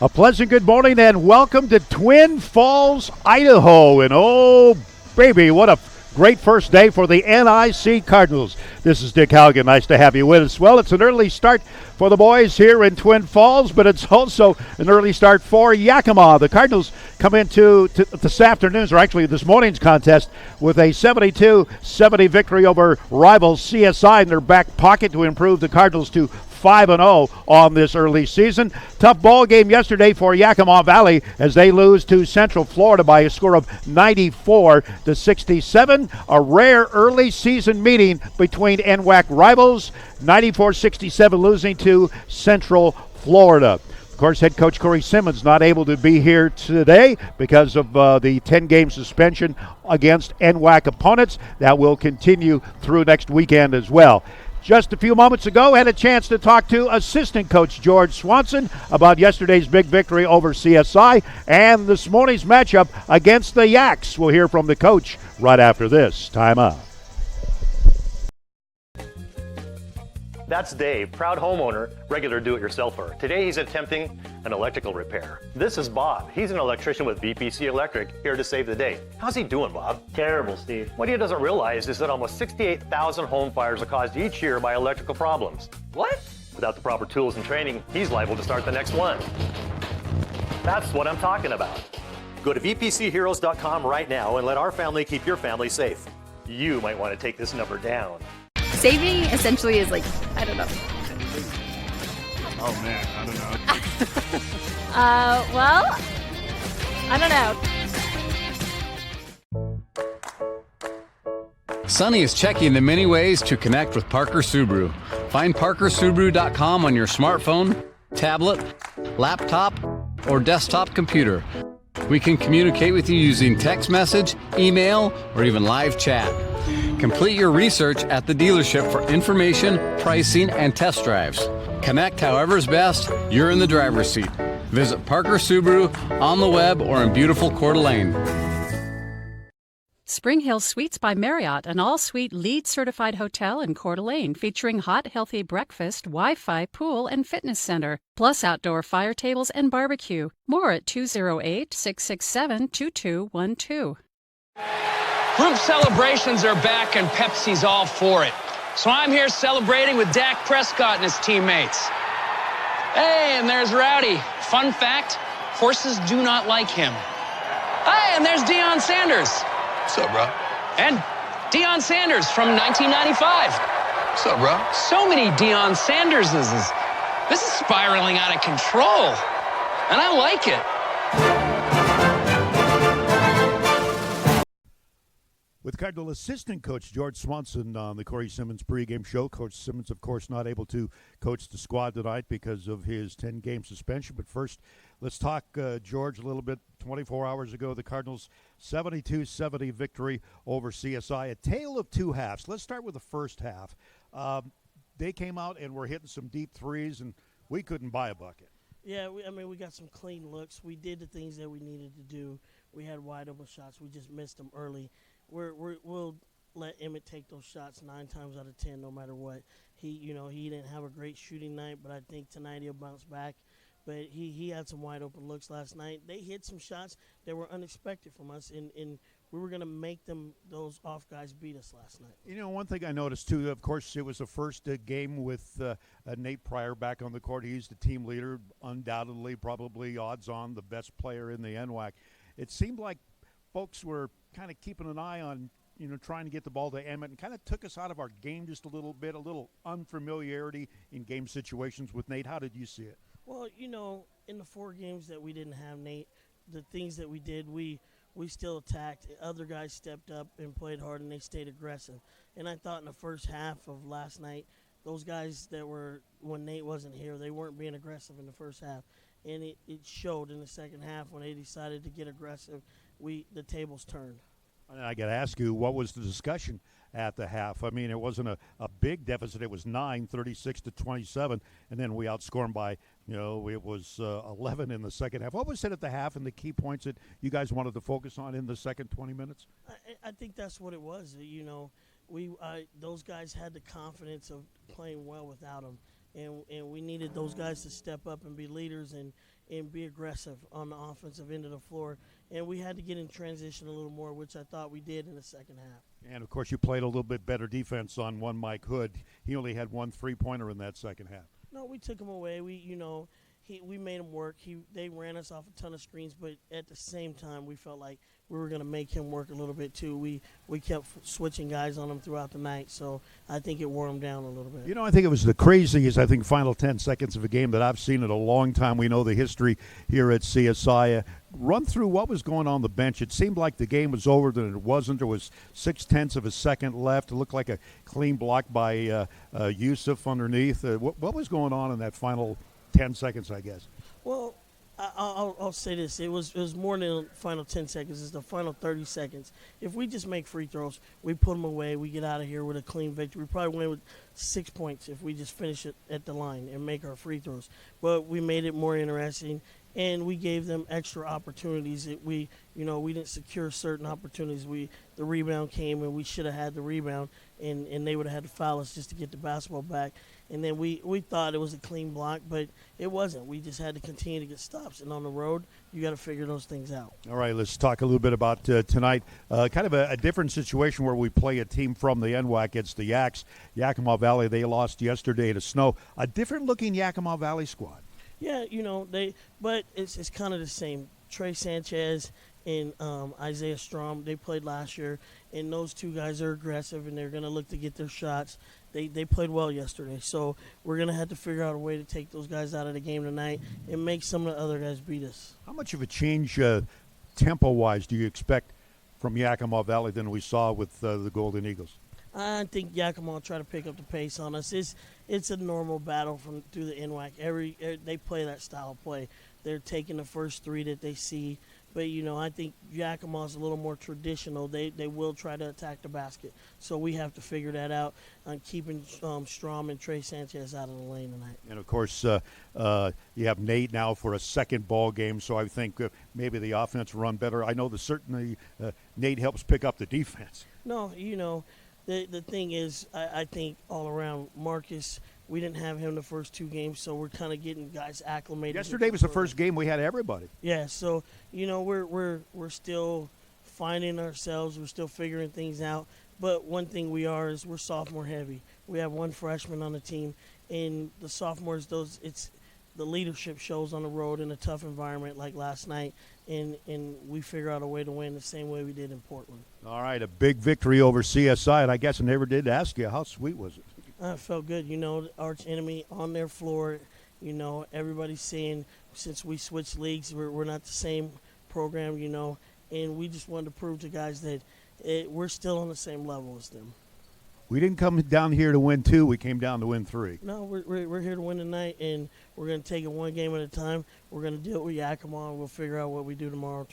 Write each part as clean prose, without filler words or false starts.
A pleasant good morning and welcome to Twin Falls, Idaho. And oh, baby, what a great first day for the NIC Cardinals. This is Dick Halligan. Nice to have you with us. Well, it's an early start for the boys here in Twin Falls, but it's also an early start for Yakima. The Cardinals come into this afternoon's, or actually this morning's contest with a 72-70 victory over rivals CSI in their back pocket to improve the Cardinals to 5-0 on this early season. Tough ball game yesterday for Yakima Valley as they lose to Central Florida by a score of 94-67. A rare early season meeting between NWAC rivals. 94-67 losing to Central Florida. Of course, head coach Corey Simmons not able to be here today because of the 10-game suspension against NWAC opponents. That will continue through next weekend as well. Just a few moments ago, had a chance to talk to assistant coach George Swanson about yesterday's big victory over CSI and this morning's matchup against the Yaks. We'll hear from the coach right after this. Time out. That's Dave, proud homeowner, regular do-it-yourselfer. Today he's attempting an electrical repair. This is Bob. He's an electrician with VPC Electric, here to save the day. How's he doing, Bob? Terrible, Steve. What he doesn't realize is that almost 68,000 home fires are caused each year by electrical problems. What? Without the proper tools and training, he's liable to start the next one. That's what I'm talking about. Go to vpcheroes.com right now and let our family keep your family safe. You might want to take this number down. Saving essentially is like, I don't know. Oh man, I don't know. Well, I don't know. Sonny is checking the many ways to connect with Parker Subaru. Find parkersubaru.com on your smartphone, tablet, laptop, or desktop computer. We can communicate with you using text message, email, or even live chat. Complete your research at the dealership for information, pricing, and test drives. Connect however's best. You're in the driver's seat. Visit Parker Subaru on the web or in beautiful Coeur d'Alene. Spring Hill Suites by Marriott, an all-suite LEED-certified hotel in Coeur d'Alene featuring hot, healthy breakfast, Wi-Fi, pool, and fitness center, plus outdoor fire tables and barbecue. More at 208-667-2212. Group celebrations are back and Pepsi's all for it. So I'm here celebrating with Dak Prescott and his teammates. Hey, and there's Rowdy. Fun fact, horses do not like him. Hey, and there's Deion Sanders. What's up, bro? And Deion Sanders from 1995. What's up, bro? So many Deion Sanderses. This is spiraling out of control. And I like it. With Cardinal assistant coach George Swanson on the Corey Simmons pregame show. Coach Simmons, of course, not able to coach the squad tonight because of his 10-game suspension. But first, let's talk, George, a little bit. 24 hours ago, the Cardinals' 72-70 victory over CSI. A tale of two halves. Let's start with the first half. They came out and were hitting some deep threes, and we couldn't buy a bucket. Yeah, we got some clean looks. We did the things that we needed to do. We had wide open shots. We just missed them early. We'll let Emmett take those shots 9 times out of 10, no matter what. He didn't have a great shooting night, but I think tonight he'll bounce back. But he had some wide open looks last night. They hit some shots that were unexpected from us, and we were going to make those off guys beat us last night. You know, one thing I noticed too, of course, it was the first game with Nate Pryor back on the court. He's the team leader, undoubtedly, probably odds-on the best player in the NWAC. It seemed like folks were kind of keeping an eye on, trying to get the ball to Emmett, and kind of took us out of our game just a little bit, a little unfamiliarity in game situations with Nate. How did you see it? Well, in the 4 games that we didn't have Nate, the things that we did, we still attacked. Other guys stepped up and played hard, and they stayed aggressive. And I thought in the first half of last night, those guys that were, when Nate wasn't here, they weren't being aggressive in the first half. And it showed in the second half when they decided to get aggressive. The tables turned. I got to ask you, what was the discussion at the half? I mean, it wasn't a big deficit. It was 36-27, and then we outscored them by, it was 11 in the second half. What was it at the half and the key points that you guys wanted to focus on in the second 20 minutes? I think that's what it was. Those guys had the confidence of playing well without him. And we needed those guys to step up and be leaders and and be aggressive on the offensive end of the floor. And we had to get in transition a little more, which I thought we did in the second half. And, of course, you played a little bit better defense on one Mike Hood. He only had one three-pointer in that second half. No, we took him away. We made him work. They ran us off a ton of screens, but at the same time, we felt like we were going to make him work a little bit too. We kept switching guys on him throughout the night, so I think it wore him down a little bit. I think it was the craziest, final 10 seconds of a game that I've seen in a long time. We know the history here at CSI. Run through what was going on the bench. It seemed like the game was over, then it wasn't. There was 0.6 of a second left. It looked like a clean block by Yusuf underneath. What was going on in that final 10 seconds, I guess? Well, I'll say this. It was more than the final 10 seconds. It's the final 30 seconds. If we just make free throws, we put them away, we get out of here with a clean victory. We probably win with 6 points if we just finish it at the line and make our free throws. But we made it more interesting, and we gave them extra opportunities. We didn't secure certain opportunities. The rebound came, and we should have had the rebound, and they would have had to foul us just to get the basketball back. And then we thought it was a clean block, but it wasn't. We just had to continue to get stops. And on the road, you got to figure those things out. All right, let's talk a little bit about tonight. Kind of a different situation where we play a team from the NWAC. It's the Yaks. Yakima Valley, they lost yesterday to Snow. A different-looking Yakima Valley squad. Yeah, but it's kind of the same. Trey Sanchez and Isaiah Strom, they played last year, and those two guys are aggressive, and they're going to look to get their shots. They played well yesterday, so we're going to have to figure out a way to take those guys out of the game tonight and make some of the other guys beat us. How much of a change tempo-wise do you expect from Yakima Valley than we saw with the Golden Eagles? I think Yakima will try to pick up the pace on us. It's a normal battle through the NWAC. They play that style of play. They're taking the first three that they see. But, I think Yakima's a little more traditional. They will try to attack the basket. So we have to figure that out on keeping Strom and Trey Sanchez out of the lane tonight. And, of course, you have Nate now for a second ball game, so I think maybe the offense will run better. I know that certainly Nate helps pick up the defense. No, the thing is, I think all around Marcus, we didn't have him the first two games, so we're kind of getting guys acclimated. Yesterday was the first game we had everybody. Yeah, so we're still finding ourselves. We're still figuring things out. But one thing we are is we're sophomore heavy. We have one freshman on the team, and the sophomores, the leadership shows on the road in a tough environment like last night, and we figure out a way to win the same way we did in Portland. All right, a big victory over CSI, and I guess I never did ask you, how sweet was it? It felt good. The arch enemy on their floor. Everybody's saying since we switched leagues, we're not the same program, and we just wanted to prove to guys that we're still on the same level as them. We didn't come down here to win 2. We came down to win 3. No, we're here to win tonight, and we're going to take it one game at a time. We're going to deal with Yakima, and we'll figure out what we do tomorrow.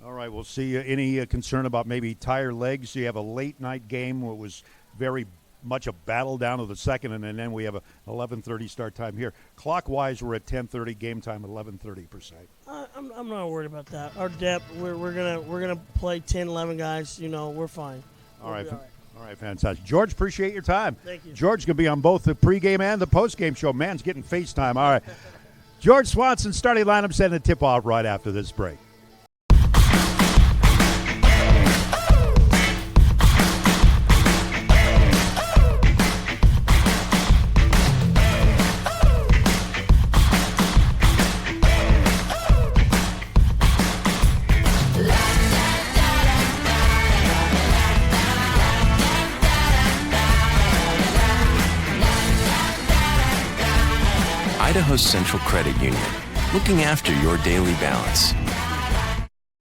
All right, we'll see. Any concern about maybe tired legs? You have a late-night game where it was very much a battle down to the second, and then we have a 11:30 start time here. Clockwise, we're at 10:30. Game time 11:30 per se. I'm not worried about that. Our depth, we're gonna play 10, 11 guys. We're fine. All right. All right, fantastic. George, appreciate your time. Thank you. George going to be on both the pregame and the postgame show. Man's getting FaceTime. All right. George Swanson, starting lineup, setting the tip-off right after this break. Idaho Central Credit Union, looking after your daily balance.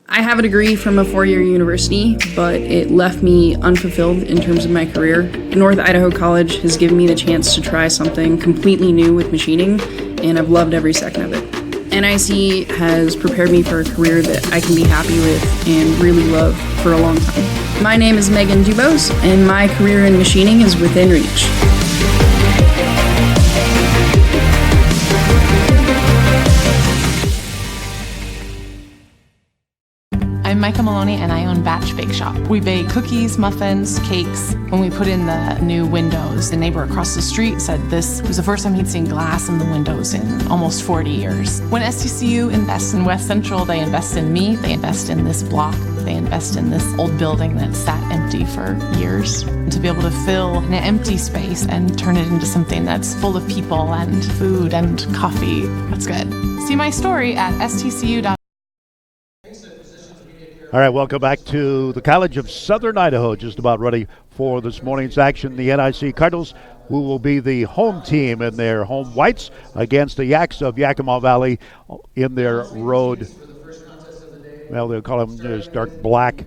I have a degree from a four-year university, but it left me unfulfilled in terms of my career. North Idaho College has given me the chance to try something completely new with machining, and I've loved every second of it. NIC has prepared me for a career that I can be happy with and really love for a long time. My name is Megan Dubose, and my career in machining is within reach. I'm Micah Maloney, and I own Batch Bake Shop. We bake cookies, muffins, cakes. When we put in the new windows, the neighbor across the street said this was the first time he'd seen glass in the windows in almost 40 years. When STCU invests in West Central, they invest in me, they invest in this block, they invest in this old building that sat empty for years. And to be able to fill an empty space and turn it into something that's full of people and food and coffee, that's good. See my story at stcu.com. All right, welcome back to the College of Southern Idaho. Just about ready for this morning's action. The NIC Cardinals, who will be the home team in their home whites against the Yaks of Yakima Valley in their road. Well, they'll call them just dark black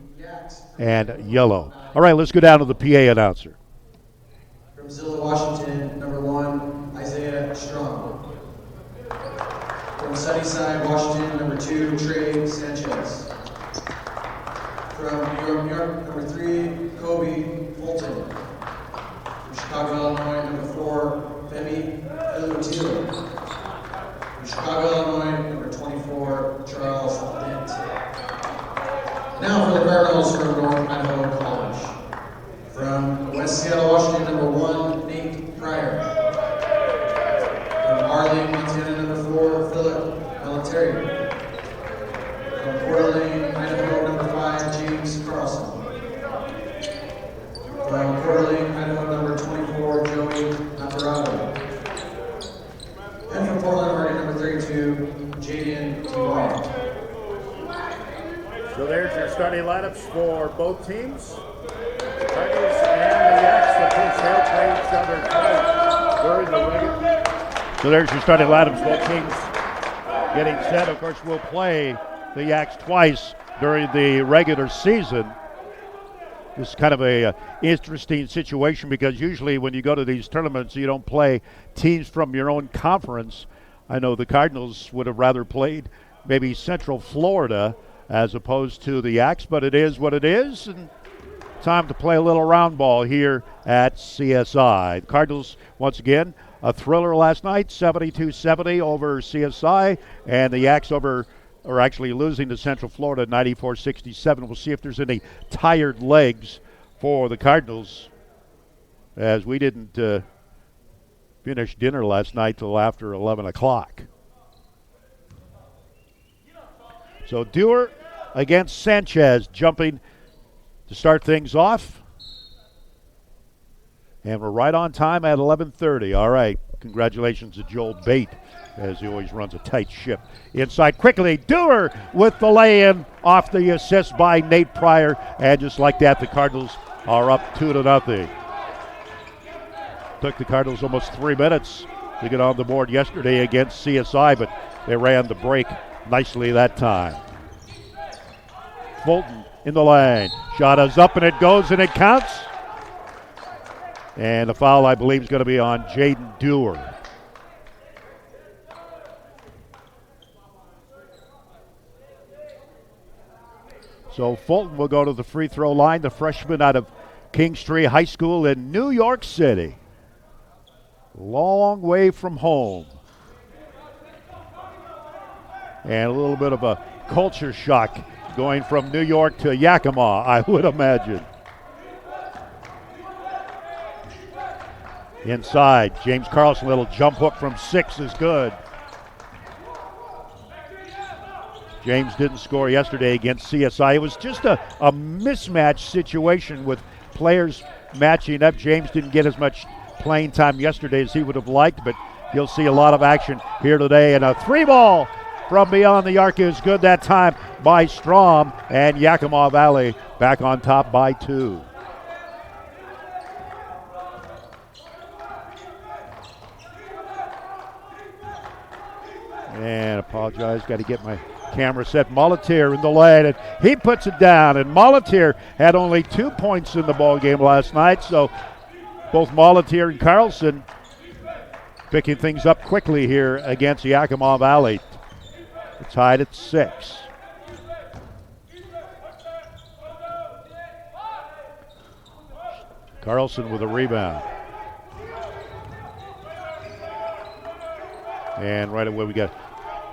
and yellow. All right, let's go down to the PA announcer. From Zilla, Washington, number 1, Isaiah Strong. From Sunnyside, Washington, number 2, Trey Sanchez. From New York, number 3, Kobe Fulton. From Chicago, Illinois, number 4, Femi Elutilo. From Chicago, Illinois, number 24, Charles Dent. Now for the Cardinals from North Idaho College. From West Seattle, Washington, number 1, Nate Pryor. From Arlington, Montana, number 4, Philip Military. From Coeur d'Alene, Idaho, number 5, James Carlson. From Coeur d'Alene, Idaho, number 24, Joey Navarado. And from Portland, Oregon, number 32, Jaden Duval. So there's your starting lineups for both teams. The Cardinals and the Yaks, of course, they'll play each other twice during the regular. So there's your starting lineups. Both teams getting set. Of course, we'll play the Yaks twice during the regular season. This is kind of a interesting situation because usually when you go to these tournaments, you don't play teams from your own conference. I know the Cardinals would have rather played maybe Central Florida as opposed to the Yaks, but it is what it is, and time to play a little round ball here at CSI. The Cardinals, once again, a thriller last night, 72-70 over CSI, and the Yaks are actually losing to Central Florida 94-67. We'll see if there's any tired legs for the Cardinals, as we didn't finish dinner last night till after 11 o'clock. So Dewar against Sanchez, jumping to start things off. And we're right on time at 11:30. All right, congratulations to Joel Bate, as he always runs a tight ship. Inside quickly, Dewar with the lay-in off the assist by Nate Pryor. And just like that, the Cardinals are up 2-0. Took the Cardinals almost 3 minutes to get on the board yesterday against CSI, but they ran the break nicely that time. Fulton in the lane. Shot is up and it goes and it counts. And the foul, I believe, is going to be on Jaden Dewar. So Fulton will go to the free throw line, the freshman out of Kingstree High School in New York City. Long way from home. And a little bit of a culture shock going from New York to Yakima, I would imagine. Inside, James Carlson, little jump hook from 6 is good. James didn't score yesterday against CSI. It was just a mismatch situation with players matching up. James didn't get as much playing time yesterday as he would have liked, but you'll see a lot of action here today. And a 3-ball from beyond the arc is good that time by Strom, and Yakima Valley back on top by 2. And apologize, got to get my camera set. Molitier in the lane, and he puts it down. And Molitier had only 2 points in the ball game last night, so both Molitier and Carlson picking things up quickly here against Yakima Valley. It's tied at 6. Carlson with a rebound. And right away we got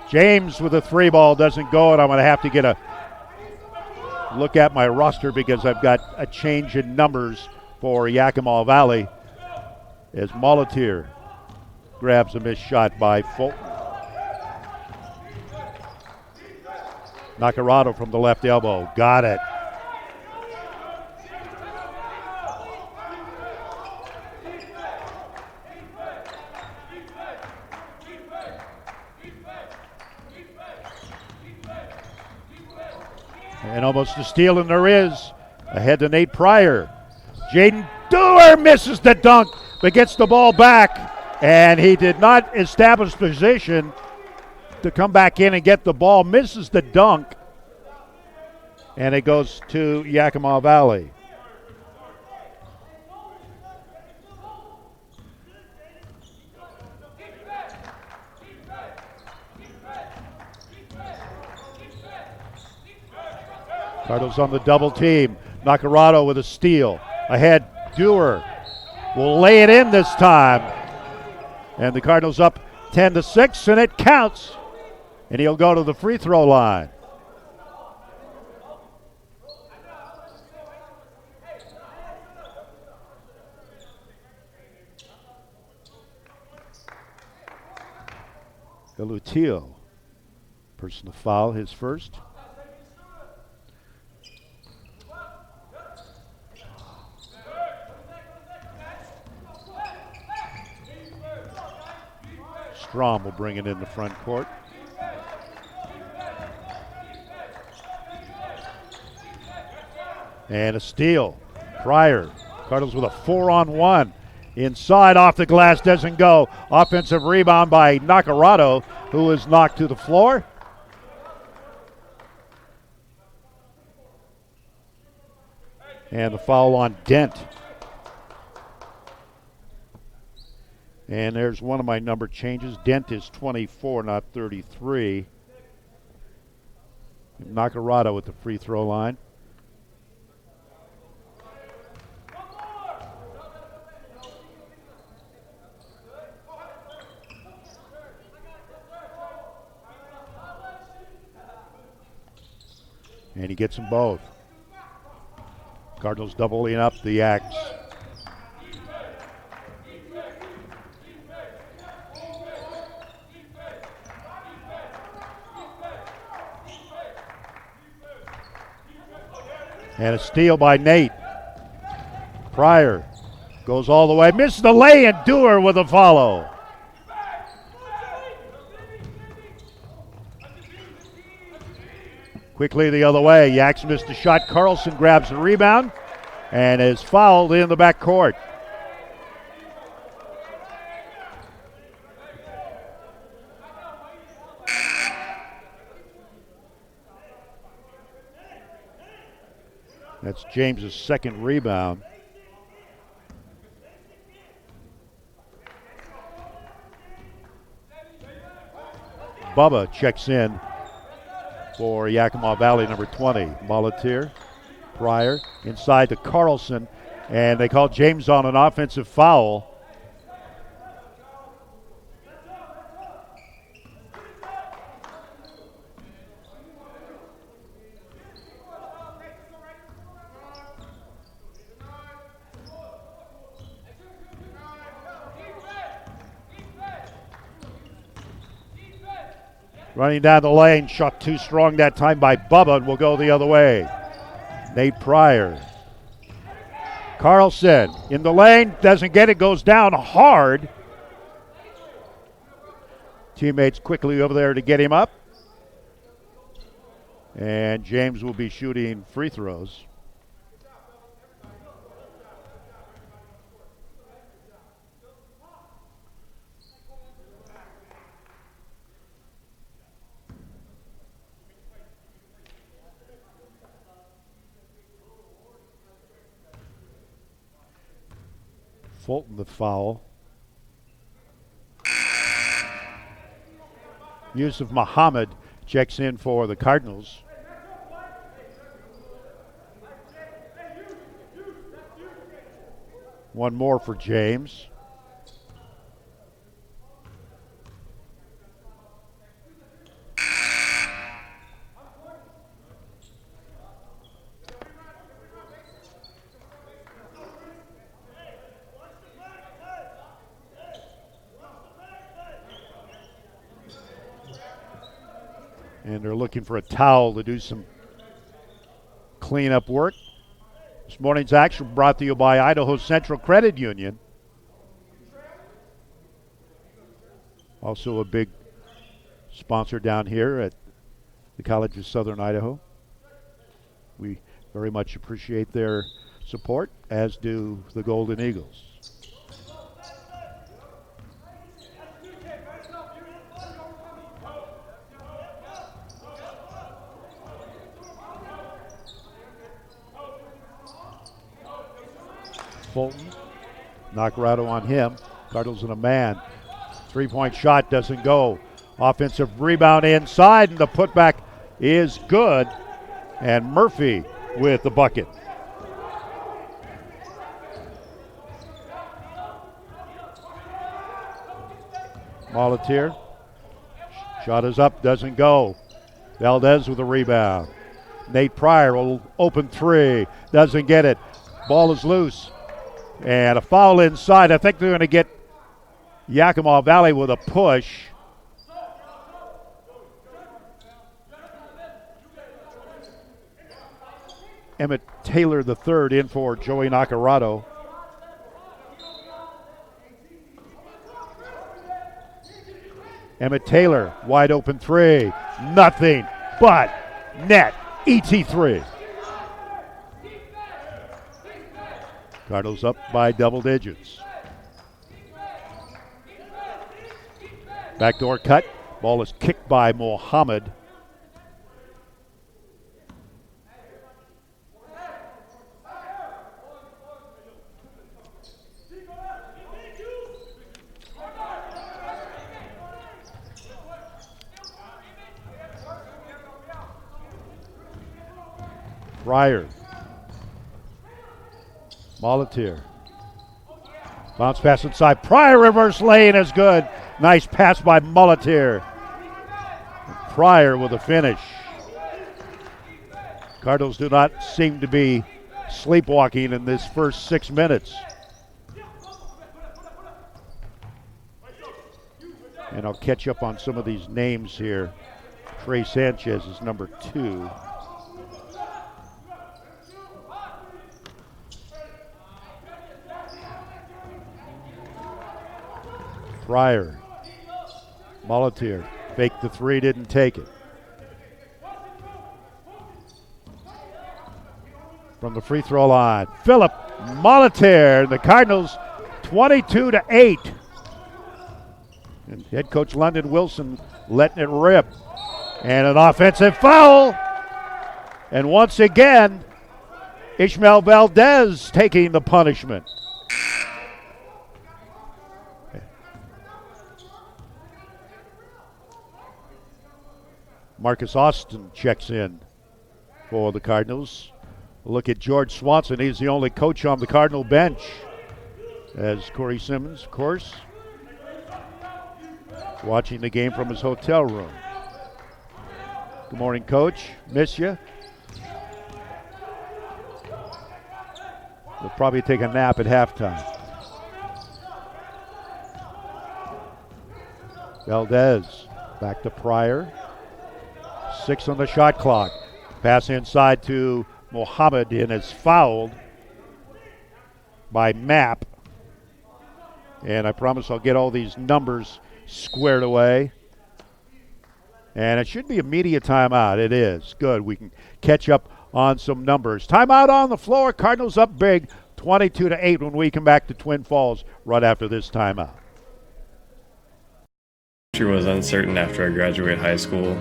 James with a 3-ball, doesn't go, and I'm going to have to get a look at my roster because I've got a change in numbers for Yakima Valley as Molatier grabs a missed shot by Fulton. Nacarado from the left elbow. Got it. And almost a steal, and there is. Ahead to Nate Pryor. Jaden Dewar misses the dunk, but gets the ball back. And he did not establish position to come back in and get the ball. Misses the dunk. And it goes to Yakima Valley. Cardinals on the double team. Nacarado with a steal. Ahead, Dewar will lay it in this time. And the Cardinals up 10-6, and it counts. And he'll go to the free throw line. Galutio, personal foul, his first. Strom will bring it in the front court. And a steal. Pryor. Cardinals with a 4-on-1. Inside, off the glass, doesn't go. Offensive rebound by Nacarado, who is knocked to the floor. And the foul on Dent. And there's one of my number changes. Dent is 24, not 33. Nacarado at the free throw line. And he gets them both. Cardinals doubling up the Yaks. And a steal by Nate. Pryor goes all the way, misses the lay, and Dewar with a follow. Quickly the other way. Yaks missed a shot. Carlson grabs the rebound and is fouled in the backcourt. That's James's second rebound. Bubba checks in for Yakima Valley, number 20. Molatier, Pryor, inside to Carlson, and they call James on an offensive foul. Running down the lane, shot too strong that time by Bubba, and will go the other way. Nate Pryor. Carlson in the lane, doesn't get it, goes down hard. Teammates quickly over there to get him up. And James will be shooting free throws. Fulton the foul. Yusuf Muhammad checks in for the Cardinals. One more for James. And they're looking for a towel to do some cleanup work. This morning's action brought to you by Idaho Central Credit Union. Also a big sponsor down here at the College of Southern Idaho. We very much appreciate their support, as do the Golden Eagles. Fulton, Nacarado on him. Cardinals in a man. Three-point shot doesn't go. Offensive rebound inside, and the putback is good. And Murphy with the bucket. Molatier. Shot is up, doesn't go. Valdez with a rebound. Nate Pryor will open three. Doesn't get it. Ball is loose. And a foul inside. I think they're going to get Yakima Valley with a push. Emmett Taylor III in for Joey Nacarado. Emmett Taylor, wide open three. Nothing but net. ET3. Cardinals up by double digits. Backdoor cut. Ball is kicked by Mohammed. Pryor. Molatier. Bounce pass inside. Pryor reverse lane is good. Nice pass by Molatier. Pryor with a finish. Cardinals do not seem to be sleepwalking in this first 6 minutes. And I'll catch up on some of these names here. Trey Sanchez is number 2. Pryor. Molatier. Faked the three, didn't take it. From the free throw line, Philip Molatier. The Cardinals 22-8. And head coach London Wilson letting it rip. And an offensive foul. And once again, Ishmael Valdez taking the punishment. Marcus Austin checks in for the Cardinals. Look at George Swanson. He's the only coach on the Cardinal bench, as Corey Simmons, of course, watching the game from his hotel room. Good morning, Coach. Miss you. We'll probably take a nap at halftime. Valdez back to Pryor. 6 on the shot clock. Pass inside to Mohammed and is fouled by Mapp. And I promise I'll get all these numbers squared away. And it should be a media timeout. It is. Good. We can catch up on some numbers. Timeout on the floor. Cardinals up big, 22-8 when we come back to Twin Falls right after this timeout. The future was uncertain after I graduated high school.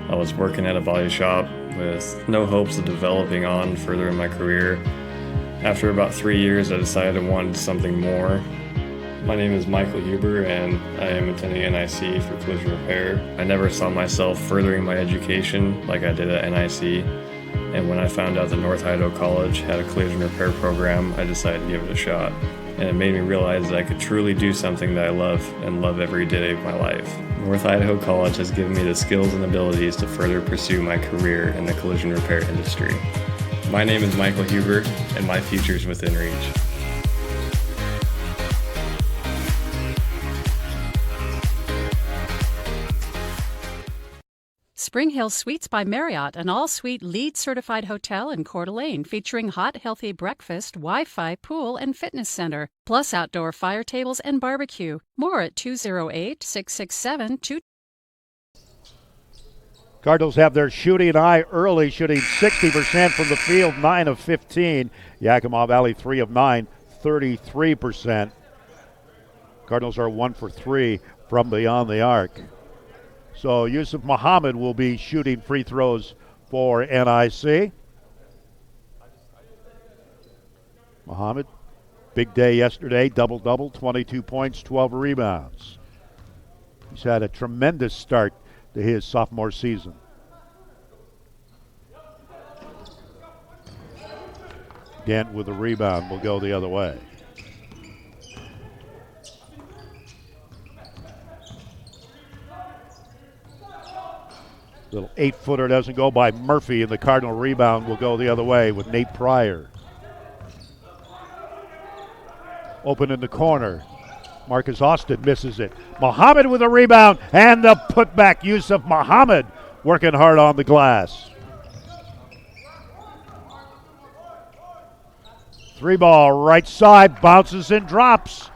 I was working at a body shop with no hopes of developing on further in my career. After about 3 years, I decided I wanted something more. My name is Michael Huber, and I am attending NIC for collision repair. I never saw myself furthering my education like I did at NIC, and when I found out that North Idaho College had a collision repair program, I decided to give it a shot. And it made me realize that I could truly do something that I love and love every day of my life. North Idaho College has given me the skills and abilities to further pursue my career in the collision repair industry. My name is Michael Huber, and my future is within reach. Spring Hill Suites by Marriott, an all-suite LEED-certified hotel in Coeur d'Alene featuring hot, healthy breakfast, Wi-Fi, pool, and fitness center, plus outdoor fire tables and barbecue. More at 208-667-2. Cardinals have their shooting eye early, shooting 60% from the field, 9 of 15. Yakima Valley, 3 of 9, 33%. Cardinals are 1 for 3 from beyond the arc. So Yusuf Muhammad will be shooting free throws for NIC. Muhammad, big day yesterday, double-double, 22 points, 12 rebounds. He's had a tremendous start to his sophomore season. Dent with a rebound will go the other way. Little 8-footer doesn't go by Murphy, and the Cardinal rebound will go the other way with Nate Pryor. Open in the corner. Marcus Austin misses it. Muhammad with a rebound, and the putback. Yusuf Muhammad working hard on the glass. 3-ball right side, bounces and drops.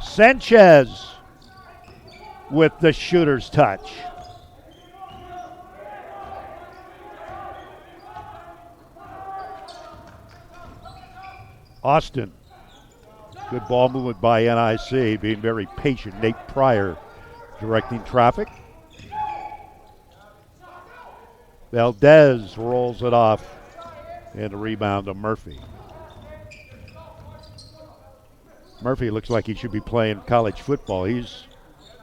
Sanchez with the shooter's touch. Austin. Good ball movement by NIC, being very patient. Nate Pryor directing traffic. Valdez rolls it off, and a rebound to Murphy. Murphy looks like he should be playing college football. He's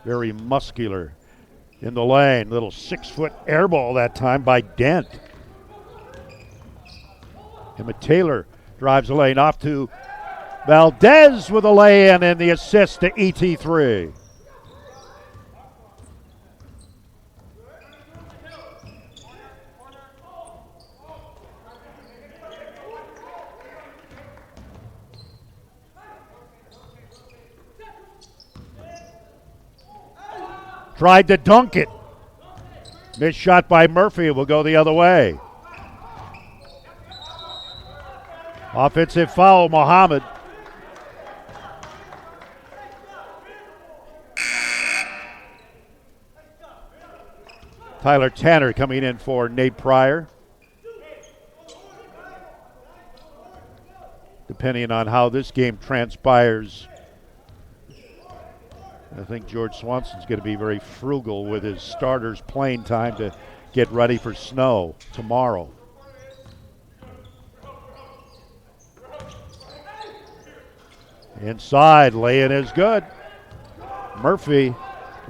very muscular in the lane. Little 6-foot air ball that time by Dent. Emmett Taylor drives the lane off to Valdez with a lay-in and the assist to ET3. Tried to dunk it. Missed shot by Murphy. It will go the other way. Offensive foul, Muhammad. Tyler Tanner coming in for Nate Pryor. Depending on how this game transpires, I think George Swanson's going to be very frugal with his starters playing time to get ready for snow tomorrow. Inside, lay-in is good. Murphy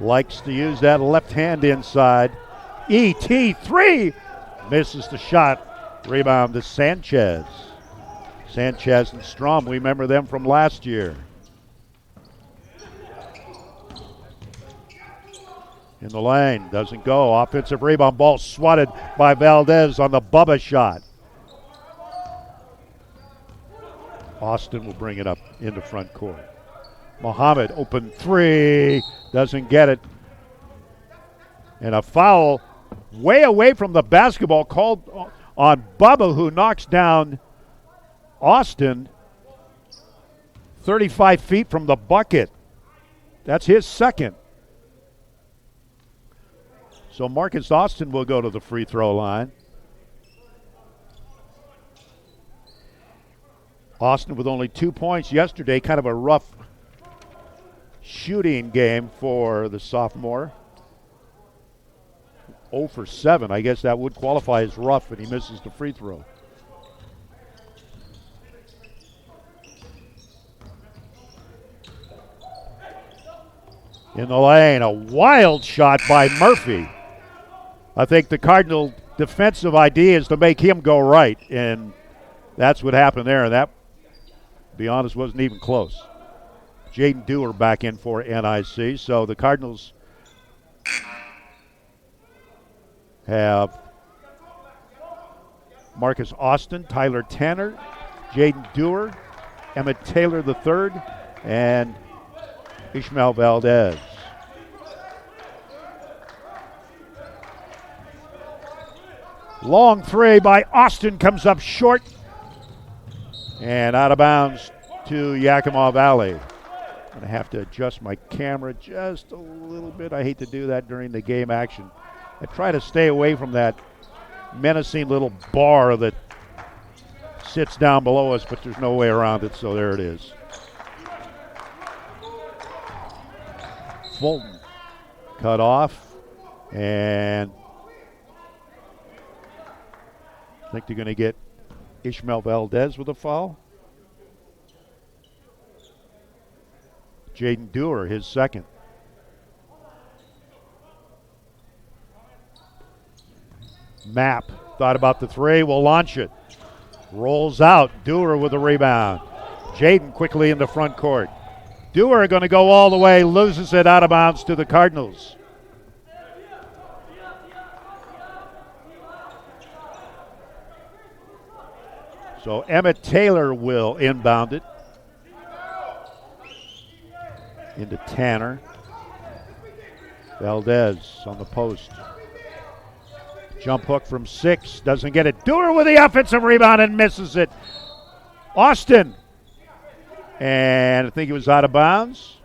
likes to use that left hand inside. ET3 misses the shot. Rebound to Sanchez. Sanchez and Strom, we remember them from last year. In the lane, doesn't go. Offensive rebound, ball swatted by Valdez on the Bubba shot. Austin will bring it up into front court. Muhammad, open three, doesn't get it. And a foul way away from the basketball called on Bubba, who knocks down Austin 35 feet from the bucket. That's his second. So Marcus Austin will go to the free throw line. Austin with only 2 points yesterday, kind of a rough shooting game for the sophomore. 0 for 7. I guess that would qualify as rough, and he misses the free throw. In the lane, a wild shot by Murphy. I think the Cardinal defensive idea is to make him go right, and that's what happened there. And that, to be honest, wasn't even close. Jaden Dewar back in for NIC. So the Cardinals have Marcus Austin, Tyler Tanner, Jaden Dewar, Emmett Taylor III, and Ishmael Valdez. Long three by Austin comes up short and out of bounds to Yakima Valley. I'm going to have to adjust my camera just a little bit. I hate to do that during the game action. I try to stay away from that menacing little bar that sits down below us, but there's no way around it, so there it is. Fulton cut off, and I think they're going to get Ishmael Valdez with a foul. Jaden Dewar, his second. Map thought about the three, will launch it. Rolls out, Dewar with a rebound. Jaden quickly in the front court. Dewar going to go all the way, loses it out of bounds to the Cardinals. So Emmett Taylor will inbound it into Tanner. Valdez on the post. Jump hook from 6, doesn't get it. Dewar with the offensive rebound and misses it. Austin, and I think he was out of bounds.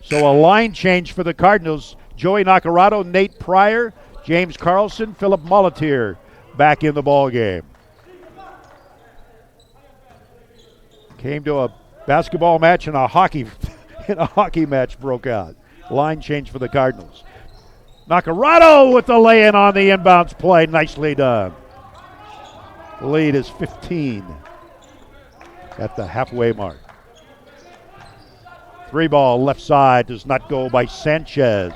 So a line change for the Cardinals. Joey Nacarado, Nate Pryor, James Carlson, Philip Mulletier back in the ball game. Came to a basketball match and a hockey match broke out. Line change for the Cardinals. Nacarado with the lay-in on the inbounds play. Nicely done. The lead is 15 at the halfway mark. 3-ball left side does not go by Sanchez.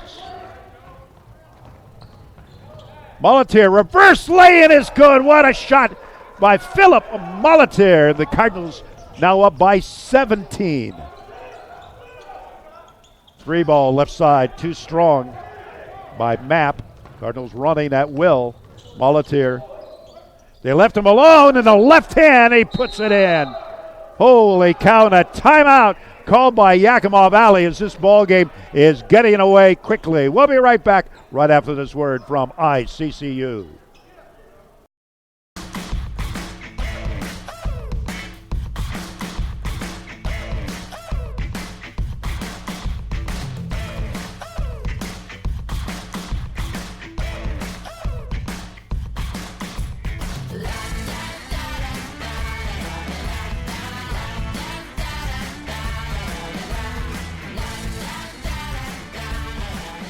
Mulletier, reverse lay-in is good. What a shot by Philip Mulletier. The Cardinals now up by 17. 3-ball left side, too strong by Mapp. Cardinals running at will. Mulletier. They left him alone in the left hand. He puts it in. Holy cow, and a timeout called by Yakima Valley as this ball game is getting away quickly. We'll be right back right after this word from ICCU.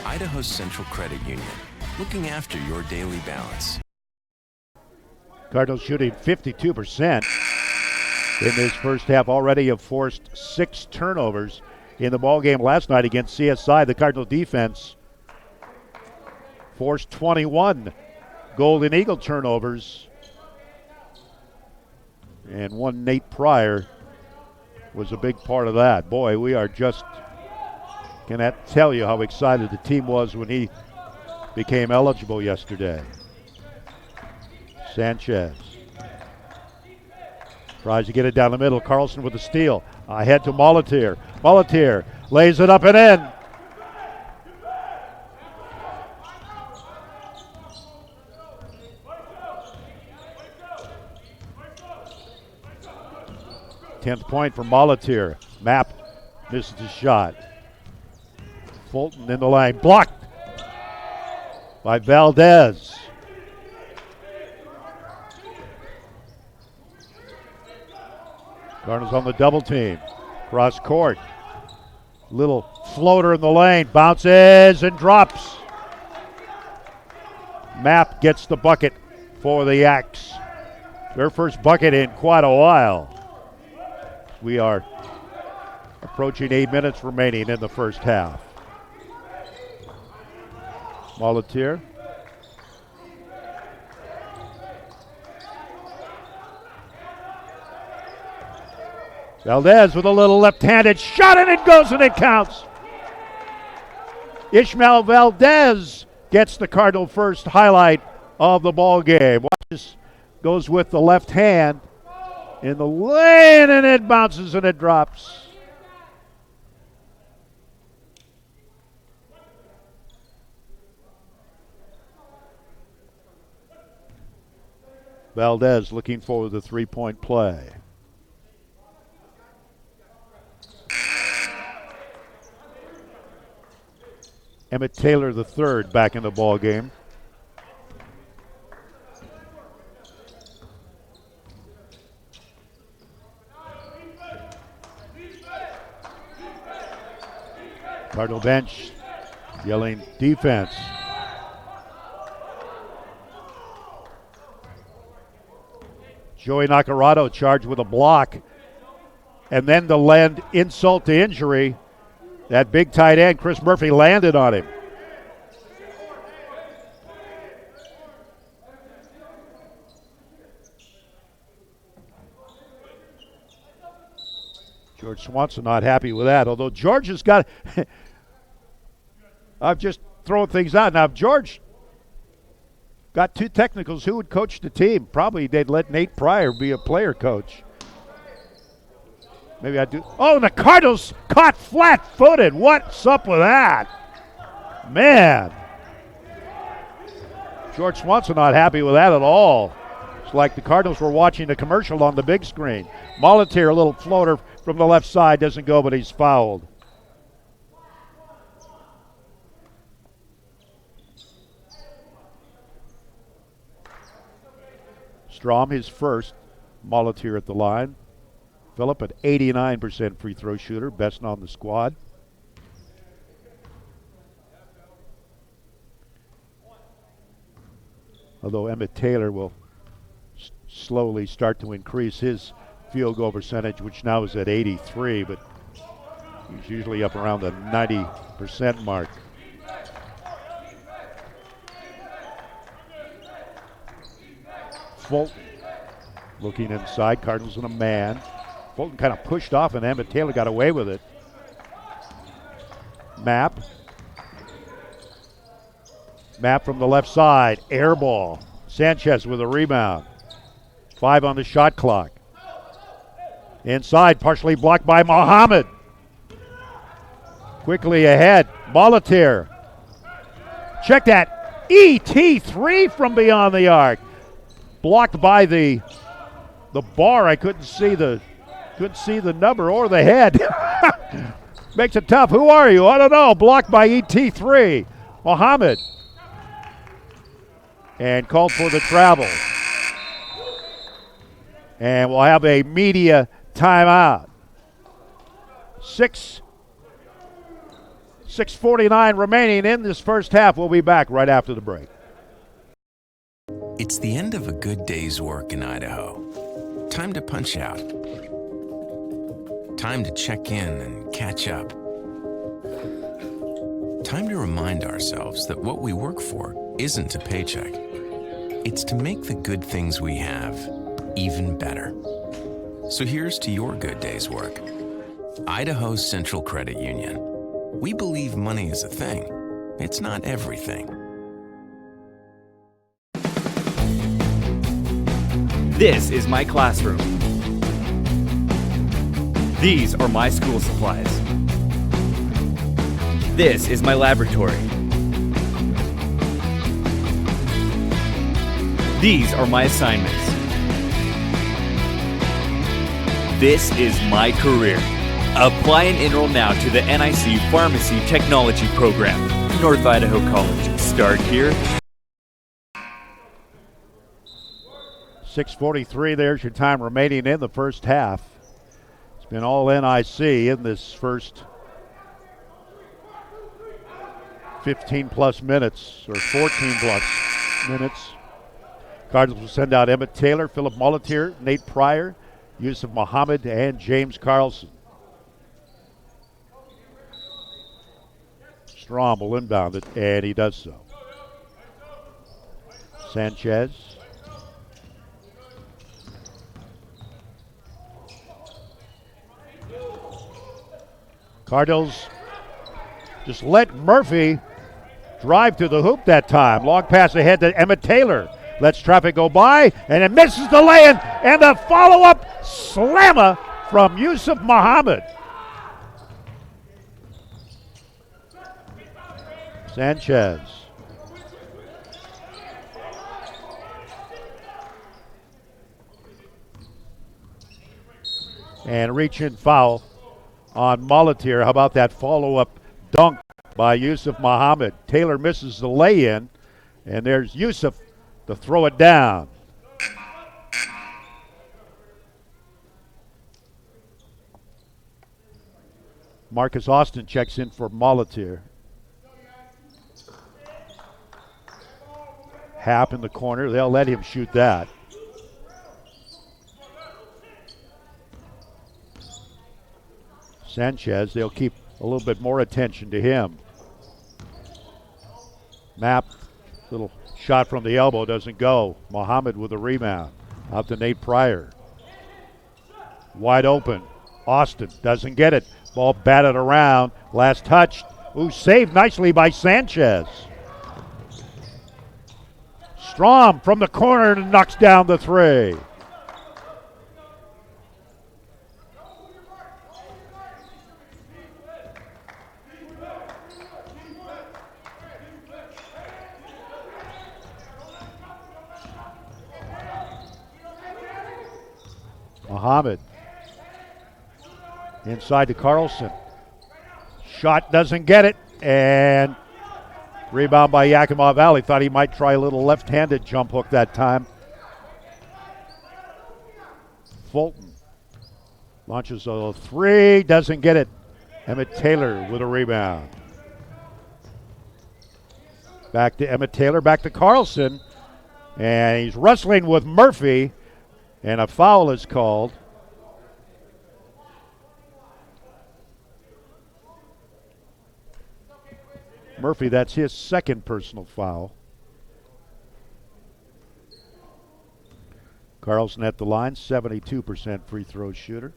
Idaho Central Credit Union, looking after your daily balance. Cardinals shooting 52% in this first half. Already have forced 6 turnovers in the ball game last night against CSI. The Cardinal defense forced 21 Golden Eagle turnovers, and one Nate Pryor was a big part of that. Boy, we are just cannot tell you how excited the team was when he became eligible yesterday. Sanchez tries to get it down the middle. Carlson with the steal. Ahead to Mulletier. Mulletier lays it up and in. Tenth point for Mulletier. Mapp misses the shot. Fulton in the lane. Blocked by Valdez. Cardinals on the double team. Cross court. Little floater in the lane. Bounces and drops. Mapp gets the bucket for the Yaks. Their first bucket in quite a while. We are approaching 8 minutes remaining in the first half. Mulletier. Valdez with a little left-handed shot, and it goes and it counts. Ishmael Valdez gets the Cardinal first highlight of the ball game. Watch this, goes with the left hand in the lane, and it bounces and it drops. Valdez looking for the three-point play. Emmett Taylor III back in the ball game. Cardinal bench yelling defense. Joey Nacarado charged with a block. And then to lend insult to injury, that big tight end, Chris Murphy, landed on him. George Swanson not happy with that, although George has got I'm just throwing things out. Now, if George got 2 technicals, who would coach the team? Probably they'd let Nate Pryor be a player coach. Maybe I do. Oh, and the Cardinals caught flat-footed. What's up with that? Man. George Swanson not happy with that at all. It's like the Cardinals were watching a commercial on the big screen. Molitier, a little floater from the left side, doesn't go, but he's fouled. Strom, his first. Molitier at the line. Phillip, an 89% free throw shooter, best on the squad. Although Emmett Taylor will slowly start to increase his field goal percentage, which now is at 83, but he's usually up around the 90% mark. Fulton looking inside, Cardinals in a man. Fulton kind of pushed off and Emmett Taylor got away with it. Map from the left side, air ball. Sanchez with a rebound. 5 on the shot clock. Inside, partially blocked by Mohammed. Quickly ahead, Molitier. Check that, ET3 from beyond the arc. Blocked by the bar. I couldn't see the number or the head. Makes it tough. Who are you? I don't know. Blocked by ET3. Mohammed. And called for the travel. And we'll have a media timeout. 6:49 remaining in this first half. We'll be back right after the break. It's the end of a good day's work in Idaho. Time to punch out. Time to check in and catch up. Time to remind ourselves that what we work for isn't a paycheck. It's to make the good things we have even better. So here's to your good day's work. Idaho Central Credit Union. We believe money is a thing. It's not everything. This is my classroom. These are my school supplies. This is my laboratory. These are my assignments. This is my career. Apply and enroll now to the NIC Pharmacy Technology Program. North Idaho College. Start here. 6:43, there's your time remaining in the first half. It's been all NIC in this first 15-plus minutes, or 14-plus minutes. Cardinals will send out Emmett Taylor, Phillip Molitier, Nate Pryor, Yusuf Muhammad, and James Carlson. Strom will inbound it, and he does so. Sanchez. Cardinals just let Murphy drive to the hoop that time. Long pass ahead to Emmett Taylor. Lets traffic go by, and it misses the lay-in, and the follow-up slammer from Yusuf Muhammad. Sanchez. And reach-in foul on Molatier. How about that follow-up dunk by Yusuf Muhammad? Taylor misses the lay-in, and there's Yusuf to throw it down. Marcus Austin checks in for Molatier. Happ in the corner. They'll let him shoot that. Sanchez, they'll keep a little bit more attention to him. Mapp, little shot from the elbow, doesn't go. Muhammad with a rebound. Out to Nate Pryor. Wide open. Austin doesn't get it. Ball batted around. Last touch. Ooh, saved nicely by Sanchez. Strom from the corner knocks down the three. Muhammad inside to Carlson. Shot doesn't get it, and rebound by Yakima Valley. Thought he might try a little left-handed jump hook that time. Fulton launches a three, doesn't get it. Emmett Taylor with a rebound. Back to Emmett Taylor, back to Carlson, and he's wrestling with Murphy, and a foul is called. Murphy, that's his second personal foul. Carlson at the line, 72% free throw shooter.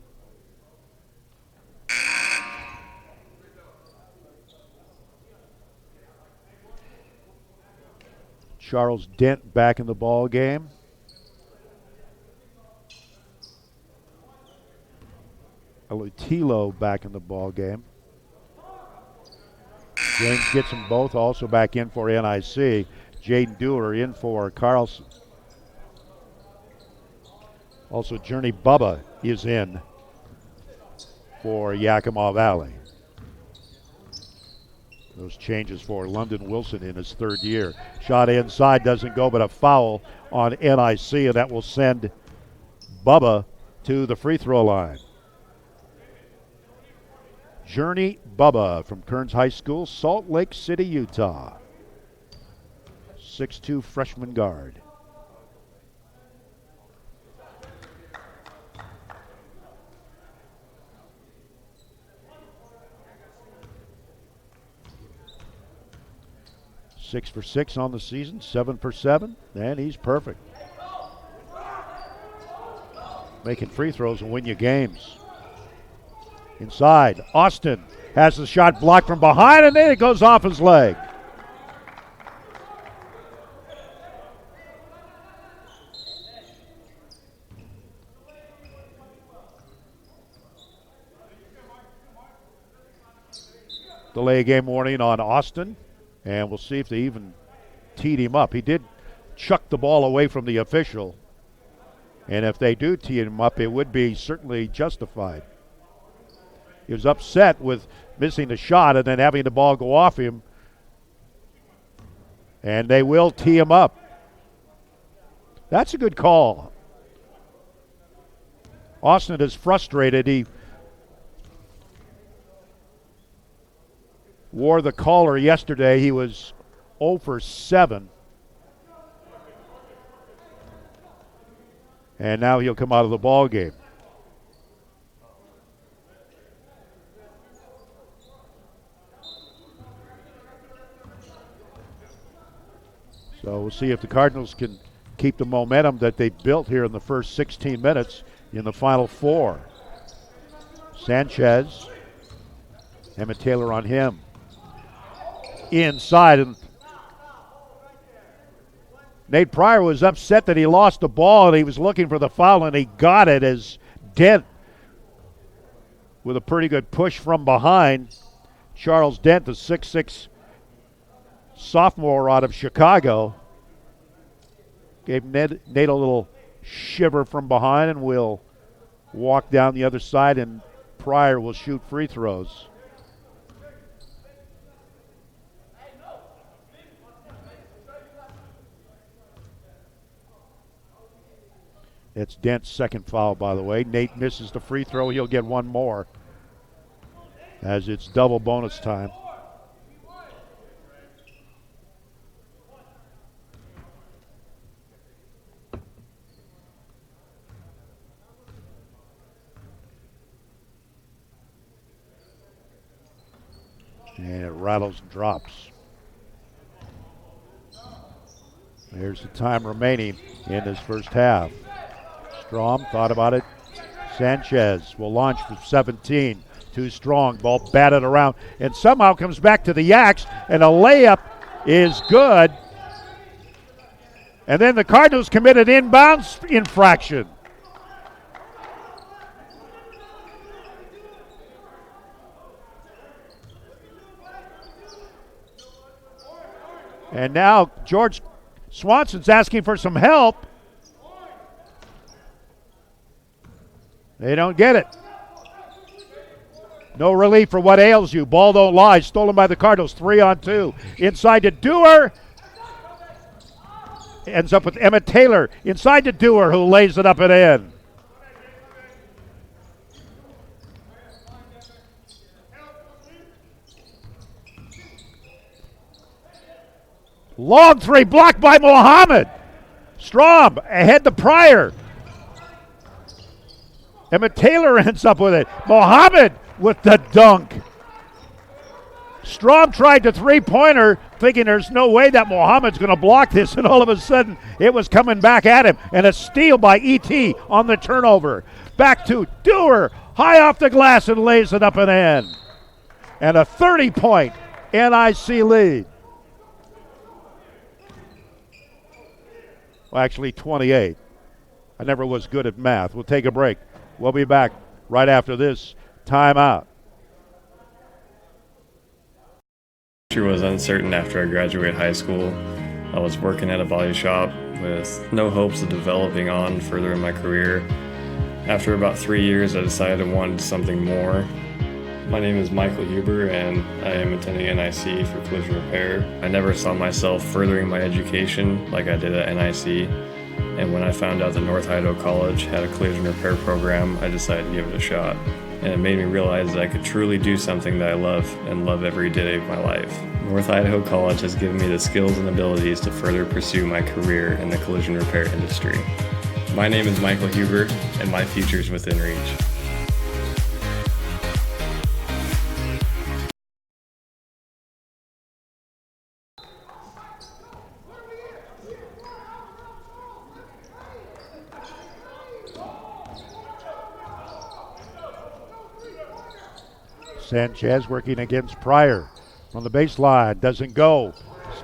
Charles Dent back in the ball game. Alutilo back in the ball game. James gets them both also back in for NIC. Jaden Dewar in for Carlson. Also, Journey Bubba is in for Yakima Valley. Those changes for London Wilson in his third year. Shot inside, doesn't go, but a foul on NIC, and that will send Bubba to the free throw line. Journey Bubba from Kearns High School, Salt Lake City, Utah. 6'2" freshman guard. Six for 6 on the season, 7 for 7, and he's perfect. Making free throws will win you games. Inside, Austin has the shot blocked from behind, and then it goes off his leg. Delay game warning on Austin, and we'll see if they even teed him up. He did chuck the ball away from the official, and if they do tee him up, it would be certainly justified. He was upset with missing the shot and then having the ball go off him. And they will tee him up. That's a good call. Austin is frustrated. He wore the collar yesterday. He was 0 for 7. And now he'll come out of the ball game. So we'll see if the Cardinals can keep the momentum that they built here in the first 16 minutes in the final 4. Sanchez, Emmett Taylor on him. Inside, and Nate Pryor was upset that he lost the ball and he was looking for the foul, and he got it as Dent, with a pretty good push from behind. Charles Dent, the 6'6" sophomore out of Chicago, gave Nate a little shiver from behind and will walk down the other side, and Pryor will shoot free throws. It's Dent's second foul, by the way. Nate misses the free throw. He'll get one more as it's double bonus time. And it rattles and drops. There's the time remaining in this first half. Strom thought about it. Sanchez will launch for 17. Too strong. Ball batted around and somehow comes back to the Yaks, and a layup is good. And then the Cardinals committed inbounds infraction. And now George Swanson's asking for some help. They don't get it. No relief for what ails you. Ball don't lie. Stolen by the Cardinals. 3-on-2. Inside to Dewar. Ends up with Emmett Taylor. Inside to Dewar, who lays it up and in. Long three blocked by Mohammed. Strom ahead to Pryor. Emmett Taylor ends up with it. Mohammed with the dunk. Strom tried the three-pointer thinking there's no way that Mohammed's going to block this, and all of a sudden it was coming back at him, and a steal by E.T. on the turnover. Back to Dewar, high off the glass, and lays it up and in. And a 30-point NIC lead. Well, actually 28. I never was good at math. We'll take a break. We'll be back right after this timeout. Future was uncertain after I graduated high school. I was working at a body shop with no hopes of developing on further in my career. After about 3 years, I decided I wanted something more. My name is Michael Huber, and I am attending NIC for collision repair. I never saw myself furthering my education like I did at NIC, and when I found out that North Idaho College had a collision repair program, I decided to give it a shot. And it made me realize that I could truly do something that I love and love every day of my life. North Idaho College has given me the skills and abilities to further pursue my career in the collision repair industry. My name is Michael Huber, and my future is within reach. Sanchez working against Pryor from the baseline. Doesn't go.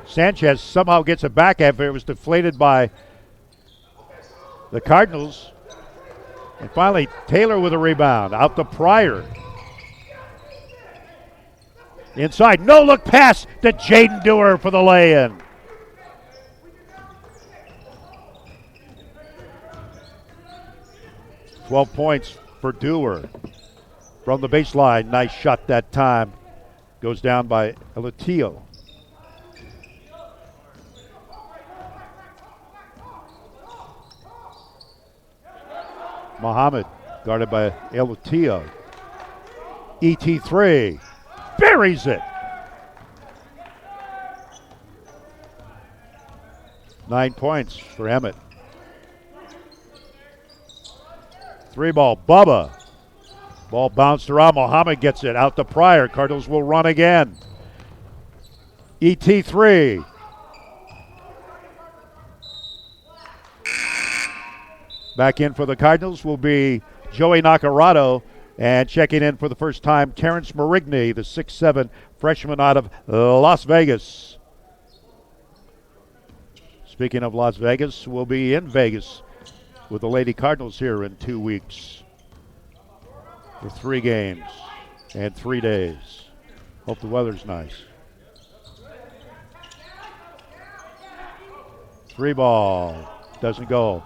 Sanchez somehow gets it back after it was deflated by the Cardinals. And finally, Taylor with a rebound. Out to Pryor. Inside. No-look pass to Jaden Dewar for the lay-in. $12 points for Dewar. From the baseline, nice shot that time. Goes down by Elatio. Muhammad guarded by Elatio. ET3 buries it. 9 points for Emmett. 3-ball, Bubba. Ball bounced around. Mohammed gets it out to Pryor. Cardinals will run again. ET3. Back in for the Cardinals will be Joey Nacarado. And checking in for the first time, Terrence Marigny, the 6'7" freshman out of Las Vegas. Speaking of Las Vegas, we'll be in Vegas with the Lady Cardinals here in 2 weeks. For 3 games and 3 days. Hope the weather's nice. 3-ball. Doesn't go.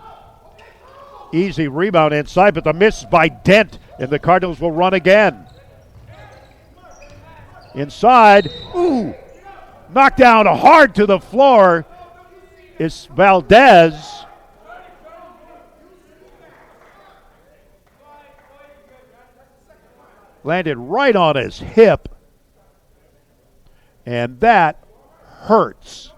Easy rebound inside, but the miss by Dent, and the Cardinals will run again. Inside, ooh, knocked down hard to the floor is Valdez. Landed right on his hip, and that hurts.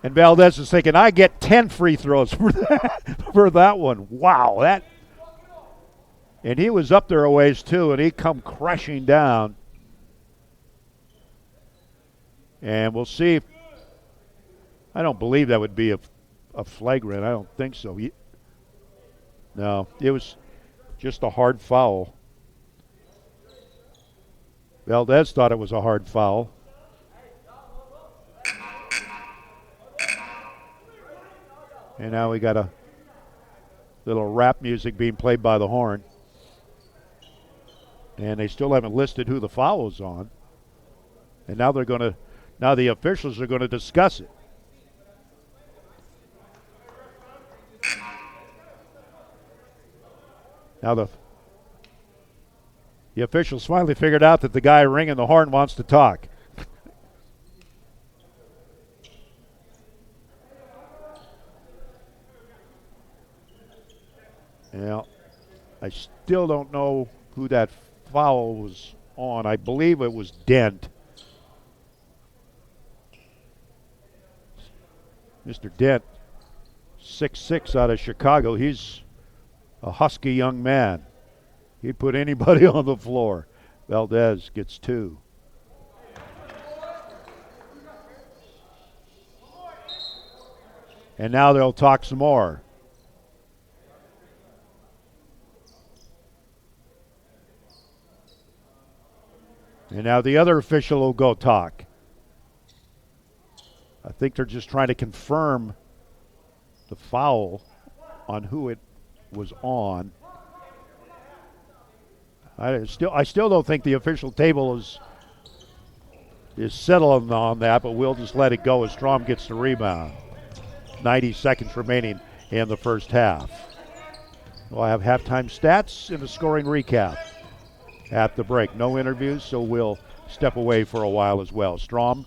And Valdez is thinking, I get 10 free throws for that one. Wow, that. And he was up there a ways too, and he come crashing down. And we'll see. I don't believe that would be a flagrant. I don't think so. No, it was just a hard foul. Valdez thought it was a hard foul. And now we got a little rap music being played by the horn. And they still haven't listed who the foul is on. And now now the officials are going to discuss it. Now the officials finally figured out that the guy ringing the horn wants to talk. Yeah, I still don't know who that foul was on. I believe it was Dent. Mr. Dent, 6'6" out of Chicago. He's a husky young man. He'd put anybody on the floor. Valdez gets 2. And now they'll talk some more. And now the other official will go talk. I think they're just trying to confirm the foul on who it was on. I still don't think the official table is settled on that, but we'll just let it go as Strom gets the rebound. 90 seconds remaining in the first half. We'll have halftime stats and a scoring recap at the break. No interviews, so we'll step away for a while as well. Strom.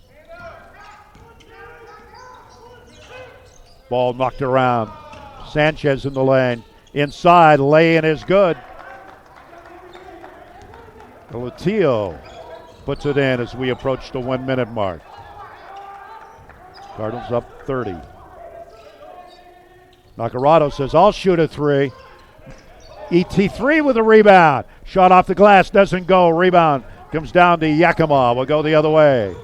Ball knocked around. Sanchez in the lane. Inside, lay-in is good. Latillo puts it in as we approach the 1 minute mark. Cardinals up 30. Nacarado says, I'll shoot a 3. ET3 with a rebound. Shot off the glass, doesn't go. Rebound comes down to Yakima. Will go the other way.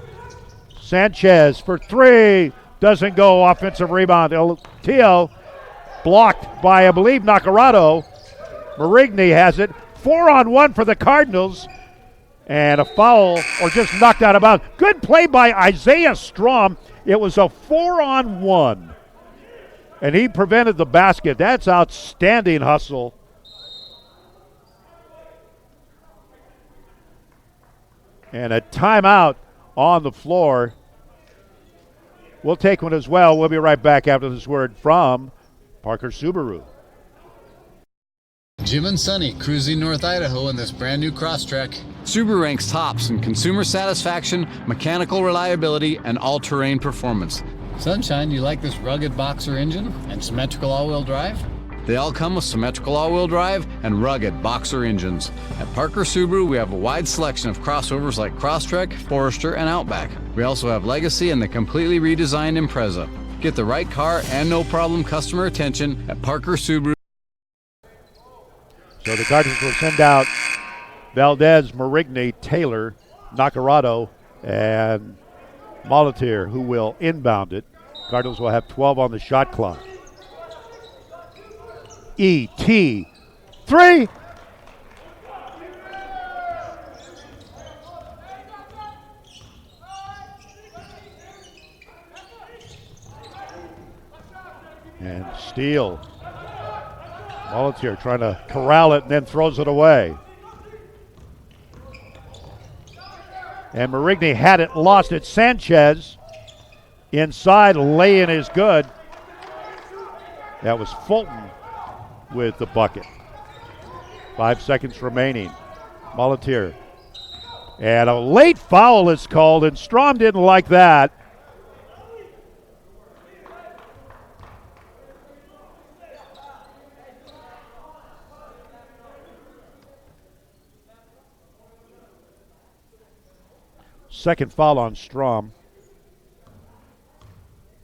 Sanchez for 3. Doesn't go. Offensive rebound. Latillo blocked by, I believe, Nacarado. Marigny has it. 4-on-1 for the Cardinals. And a foul, or just knocked out of bounds. Good play by Isaiah Strom. It was a 4-on-1. And he prevented the basket. That's outstanding hustle. And a timeout on the floor. We'll take one as well. We'll be right back after this word from Parker Subaru. Jim and Sonny cruising North Idaho in this brand new Crosstrek. Subaru ranks tops in consumer satisfaction, mechanical reliability, and all-terrain performance. Sunshine, you like this rugged boxer engine and symmetrical all-wheel drive? They all come with symmetrical all-wheel drive and rugged boxer engines. At Parker Subaru, we have a wide selection of crossovers like Crosstrek, Forester, and Outback. We also have Legacy and the completely redesigned Impreza. Get the right car and no-problem customer attention at Parker Subaru. So the Cardinals will send out Valdez, Marigny, Taylor, Nacarado, and Molitier, who will inbound it. Cardinals will have 12 on the shot clock. ET3. And Steele. Molitier trying to corral it and then throws it away. And Marigny had it, lost it. Sanchez inside, laying is good. That was Fulton with the bucket. 5 seconds remaining. Molitier. And a late foul is called, and Strom didn't like that. Second foul on Strom.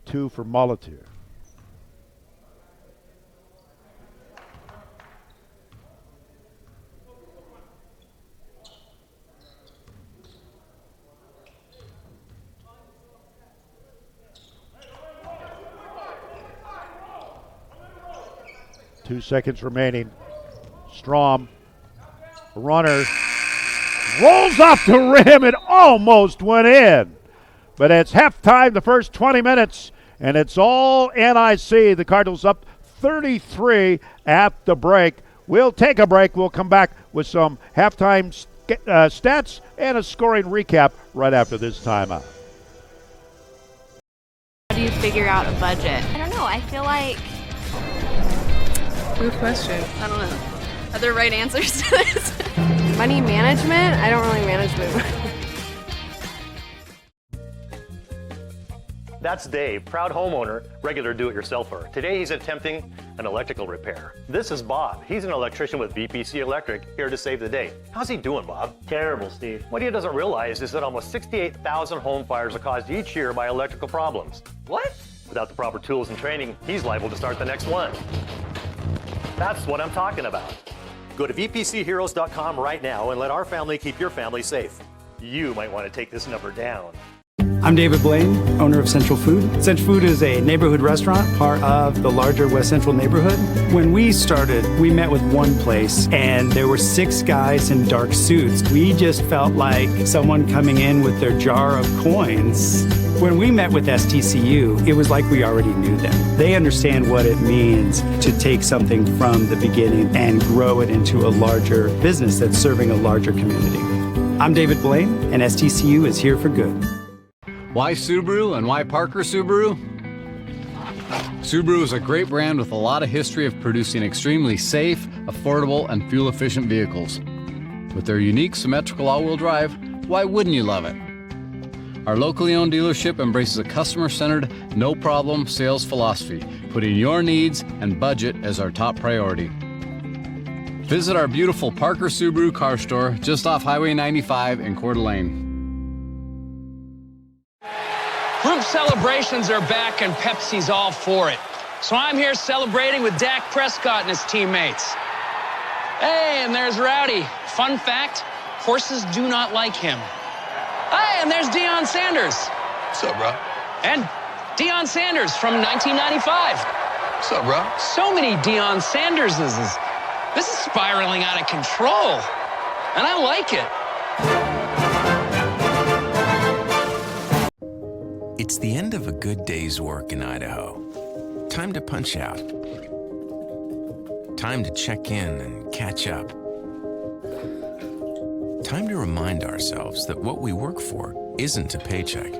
2 for Molitier. Two seconds remaining. Strom, runner, rolls off the rim. It almost went in. But it's halftime, the first 20 minutes, and it's all NIC. The Cardinals up 33 at the break. We'll take a break. We'll come back with some halftime stats and a scoring recap right after this timeout. How do you figure out a budget? I don't know. I feel like Good question. I don't know. Are there right answers to this? Money management? I don't really manage my money. That's Dave, proud homeowner, regular do-it-yourselfer. Today he's attempting an electrical repair. This is Bob. He's an electrician with VPC Electric, here to save the day. How's he doing, Bob? Terrible, Steve. What he doesn't realize is that almost 68,000 home fires are caused each year by electrical problems. What? Without the proper tools and training, he's liable to start the next one. That's what I'm talking about. Go to vpcheroes.com right now and let our family keep your family safe. You might want to take this number down. I'm David Blaine, owner of Central Food. Central Food is a neighborhood restaurant, part of the larger West Central neighborhood. When we started, we met with one place, and there were 6 guys in dark suits. We just felt like someone coming in with their jar of coins. When we met with STCU, it was like we already knew them. They understand what it means to take something from the beginning and grow it into a larger business that's serving a larger community. I'm David Blaine, and STCU is here for good. Why Subaru and why Parker Subaru? Subaru is a great brand with a lot of history of producing extremely safe, affordable, and fuel-efficient vehicles. With their unique symmetrical all-wheel drive, why wouldn't you love it? Our locally owned dealership embraces a customer-centered, no-problem sales philosophy, putting your needs and budget as our top priority. Visit our beautiful Parker Subaru car store just off Highway 95 in Coeur d'Alene. Group celebrations are back and Pepsi's all for it. So I'm here celebrating with Dak Prescott and his teammates. Hey, and there's Rowdy. Fun fact, horses do not like him. Hey, and there's Deion Sanders. What's up, bro? And Deion Sanders from 1995. What's up, bro? So many Deion Sanderses. This is spiraling out of control. And I like it. It's the end of a good day's work in Idaho. Time to punch out. Time to check in and catch up. Time to remind ourselves that what we work for isn't a paycheck.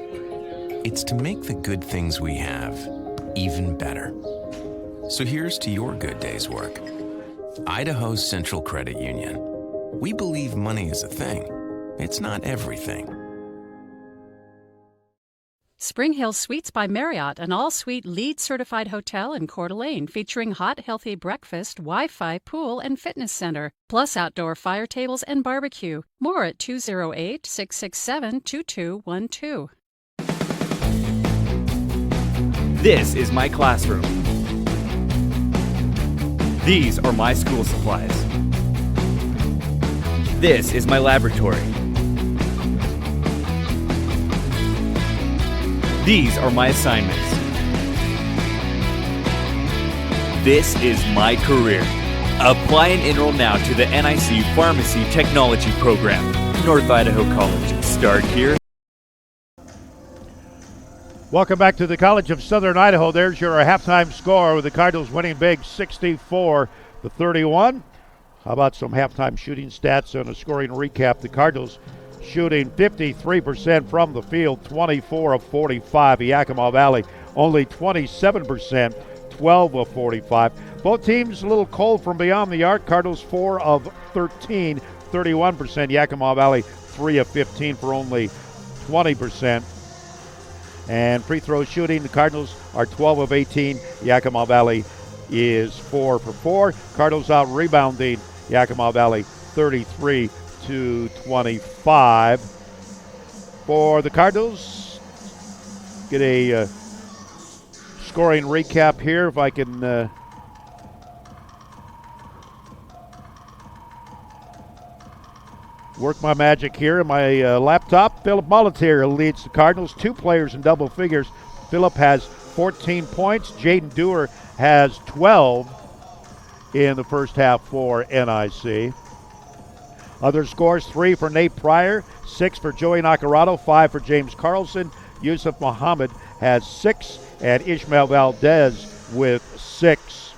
It's to make the good things we have even better. So here's to your good day's work. Idaho's Central Credit Union. We believe money is a thing. It's not everything. Spring Hill Suites by Marriott, an all-suite LEED-certified hotel in Coeur d'Alene featuring hot, healthy breakfast, Wi-Fi, pool, and fitness center, plus outdoor fire tables and barbecue. More at 208-667-2212. This is my classroom. These are my school supplies. This is my laboratory. These are my assignments. This is my career. Apply and enroll now to the NIC Pharmacy Technology Program. North Idaho College. Start here. Welcome back to the College of Southern Idaho. There's your halftime score with the Cardinals winning big 64-31. How about some halftime shooting stats and a scoring recap? The Cardinals shooting 53% from the field, 24 of 45. Yakima Valley only 27%, 12 of 45. Both teams a little cold from beyond the arc. Cardinals 4 of 13, 31%. Yakima Valley 3 of 15 for only 20%. And free throw shooting, the Cardinals are 12 of 18. Yakima Valley is 4 for 4. Cardinals out rebounding Yakima Valley 33 to 25. For the Cardinals, get a scoring recap here if I can work my magic here in my laptop. Philip Mulletier leads the Cardinals, 2 players in double figures. Philip has 14 points. Jaden Dewar has 12 in the first half for NIC. Other scores, 3 for Nate Pryor, 6 for Joey Nacarado, 5 for James Carlson. Yusuf Muhammad has 6, and Ishmael Valdez with 6.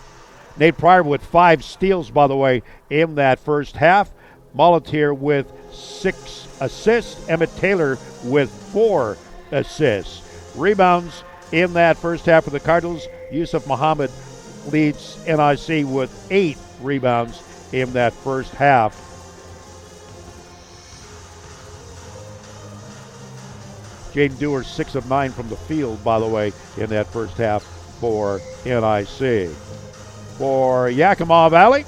Nate Pryor with 5 steals, by the way, in that first half. Mulletier with 6 assists. Emmett Taylor with 4 assists. Rebounds in that first half for the Cardinals. Yusuf Muhammad leads NIC with 8 rebounds in that first half. Jaden Dewar 6 of 9 from the field, by the way, in that first half for NIC. For Yakima Valley,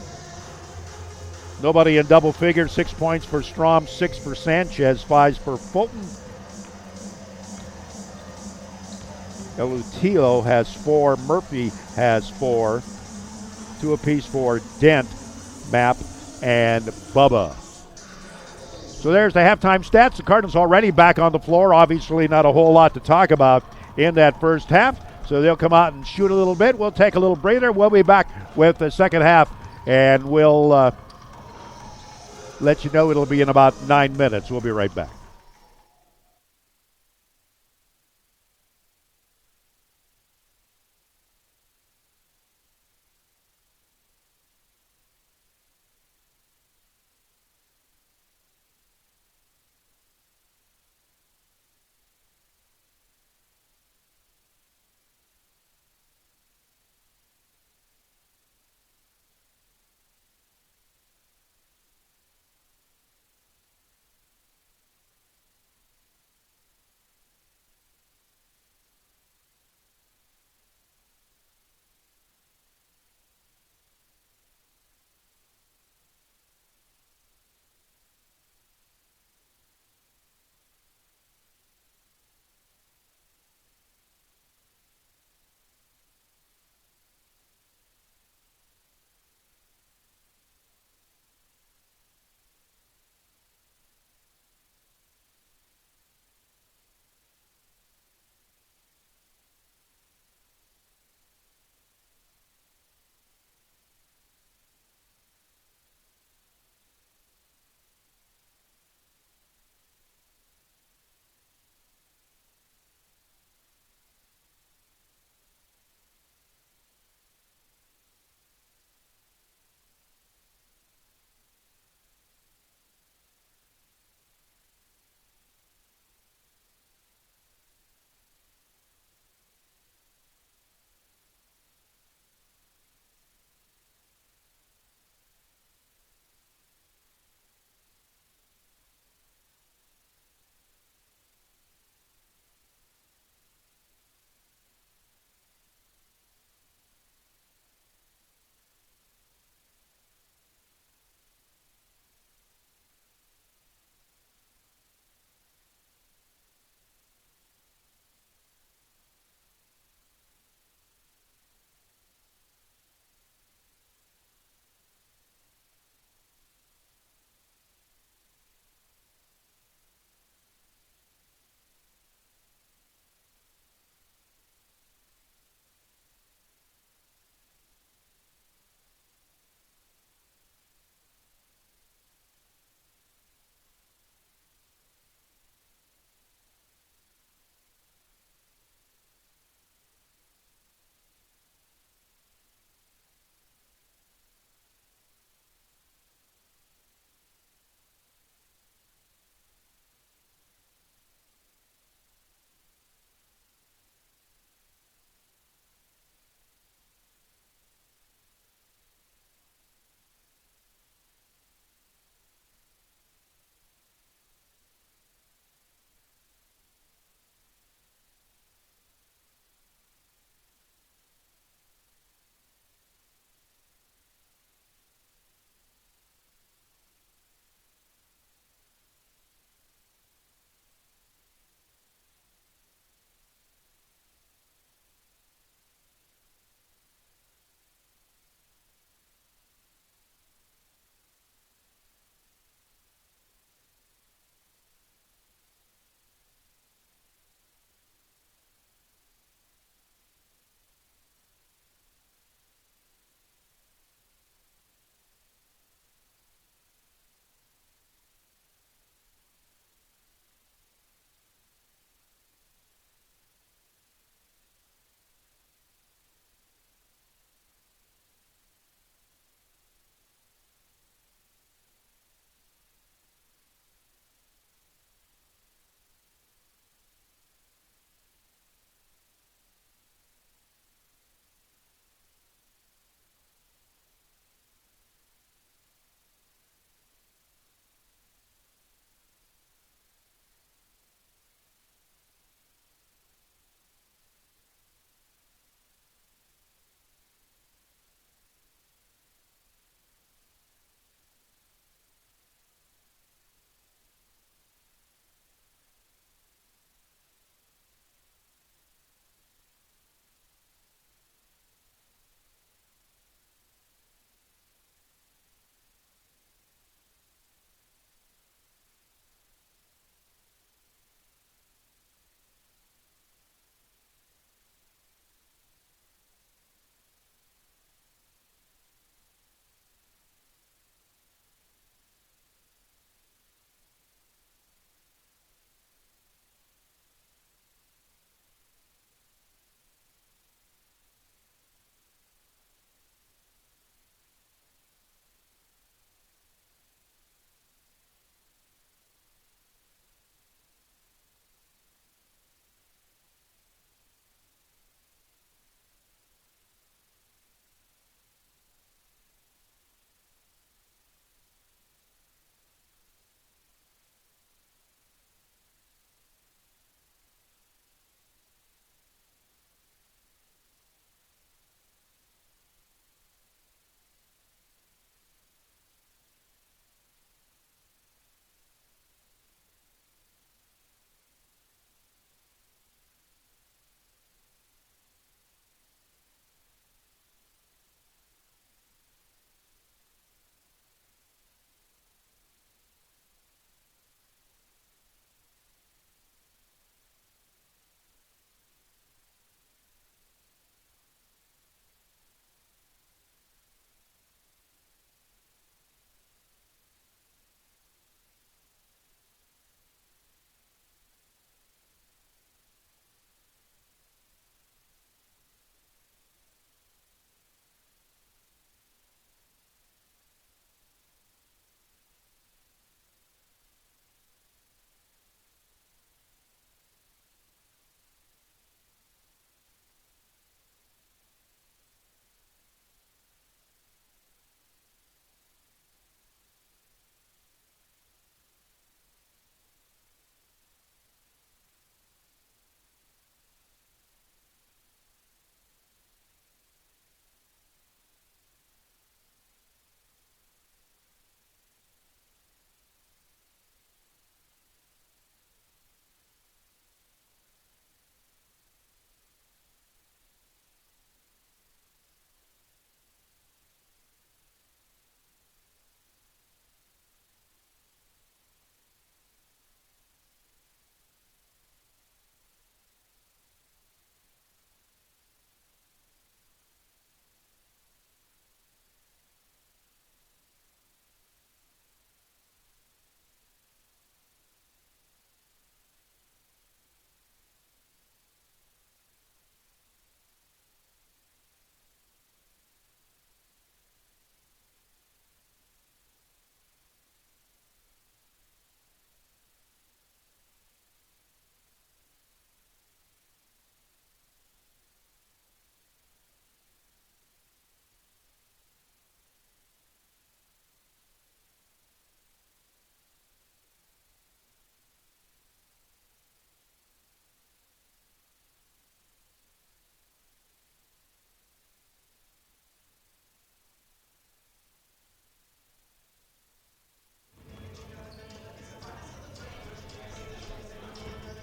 nobody in double figures. 6 points for Strom, 6 for Sanchez, 5 for Fulton. Elutilo has 4. Murphy has 4. 2 apiece for Dent, Map, and Bubba. So there's the halftime stats. The Cardinals already back on the floor. Obviously not a whole lot to talk about in that first half. So they'll come out and shoot a little bit. We'll take a little breather. We'll be back with the second half, and we'll let you know it'll be in about 9 minutes. We'll be right back.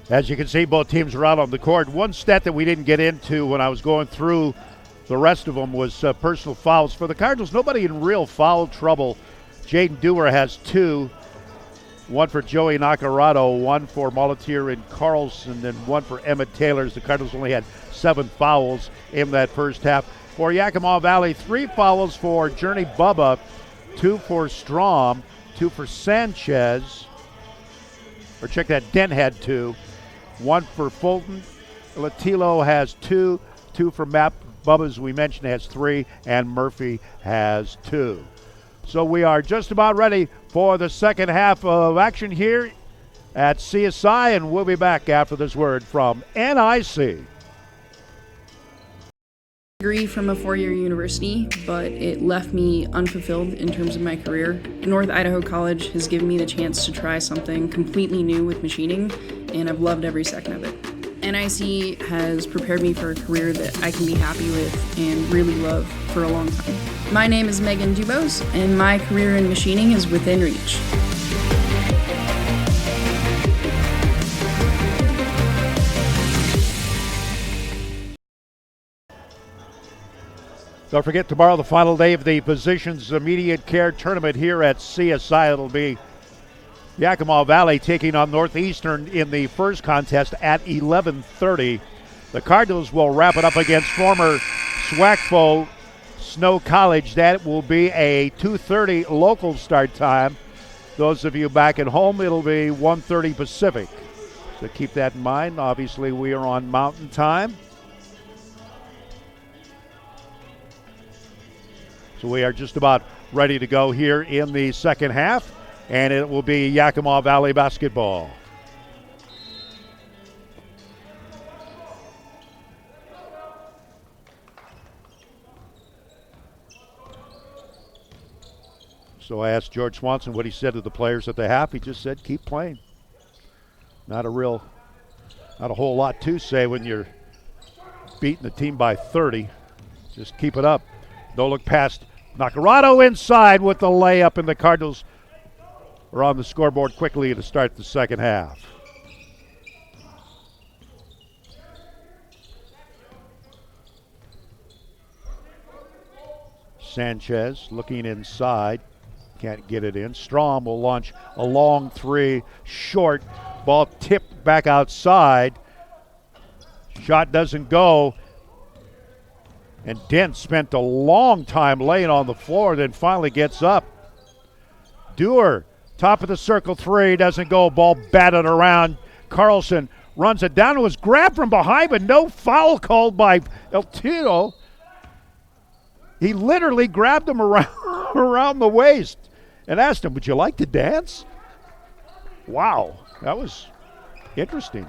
As you can see, both teams are out on the court. One stat that we didn't get into when I was going through the rest of them was personal fouls. For the Cardinals, nobody in real foul trouble. Jaden Dewar has 2. 1 for Joey Nacarado, 1 for Molatier and Carlson, and 1 for Emmett Taylor. The Cardinals only had 7 fouls in that first half. For Yakima Valley, 3 fouls for Journey Bubba, 2 for Strom, 2 for Sanchez. Or check that, Dent had 2. 1 for Fulton. Latilo has 2. 2 for Matt Bubba, as we mentioned, has 3. And Murphy has 2. So we are just about ready for the second half of action here at CSI, and we'll be back after this word from NIC. Degree from a four-year university, but it left me unfulfilled in terms of my career. North Idaho College has given me the chance to try something completely new with machining, and I've loved every second of it. NIC has prepared me for a career that I can be happy with and really love for a long time. My name is Megan Dubose, and my career in machining is within reach. Don't forget, tomorrow, the final day of the Physicians Immediate Care Tournament here at CSI. It'll be Yakima Valley taking on Northeastern in the first contest at 11:30. The Cardinals will wrap it up against former SWAC foe Snow College. That will be a 2:30 local start time. Those of you back at home, it'll be 1:30 Pacific. So keep that in mind. Obviously, we are on Mountain Time. So we are just about ready to go here in the second half, and it will be Yakima Valley basketball. So I asked George Swanson what he said to the players at the half. He just said, keep playing. Not a whole lot to say when you're beating the team by 30. Just keep it up. Don't look past Nacarado inside with the layup, and the Cardinals are on the scoreboard quickly to start the second half. Sanchez looking inside. Can't get it in. Strom will launch a long 3. Short. Ball tipped back outside. Shot doesn't go. And Dent spent a long time laying on the floor, then finally gets up. Dewar, top of the circle 3, doesn't go. Ball batted around. Carlson runs it down. It was grabbed from behind, but no foul called by El Tito. He literally grabbed him around the waist and asked him, would you like to dance? Wow, that was interesting.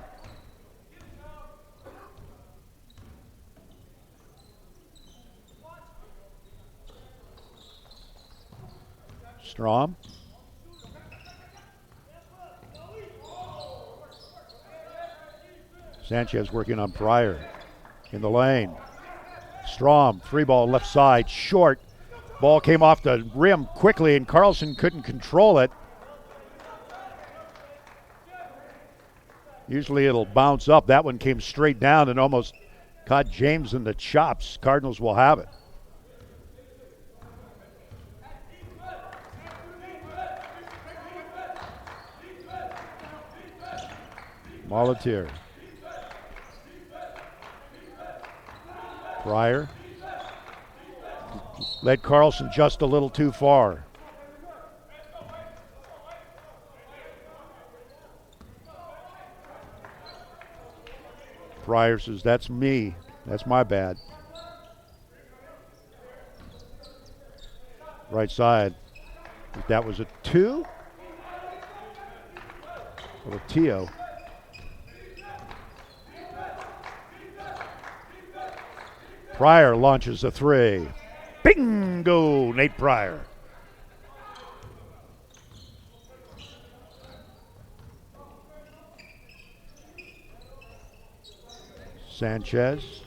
Strom. Sanchez working on Pryor in the lane. Strom, 3-ball left side, short. Ball came off the rim quickly, and Carlson couldn't control it. Usually it'll bounce up. That one came straight down and almost caught James in the chops. Cardinals will have it. Molatier. Pryor. Led Carlson just a little too far. Pryor says, that's me. That's my bad. Right side. That was a 2. Or a Tio. Pryor launches a 3. Bingo! Nate Pryor. Sanchez.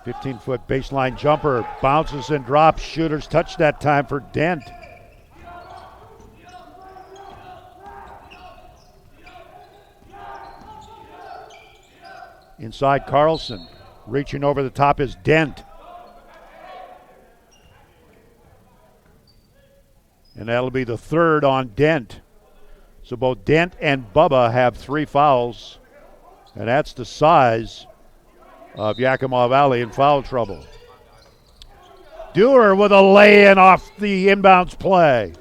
15-foot baseline jumper. Bounces and drops. Shooter's touch that time for Dent. Inside Carlson. Reaching over the top is Dent. And that'll be the third on Dent. So both Dent and Bubba have 3 fouls. And that's the size of Yakima Valley in foul trouble. Dewar with a lay-in off the inbounds play.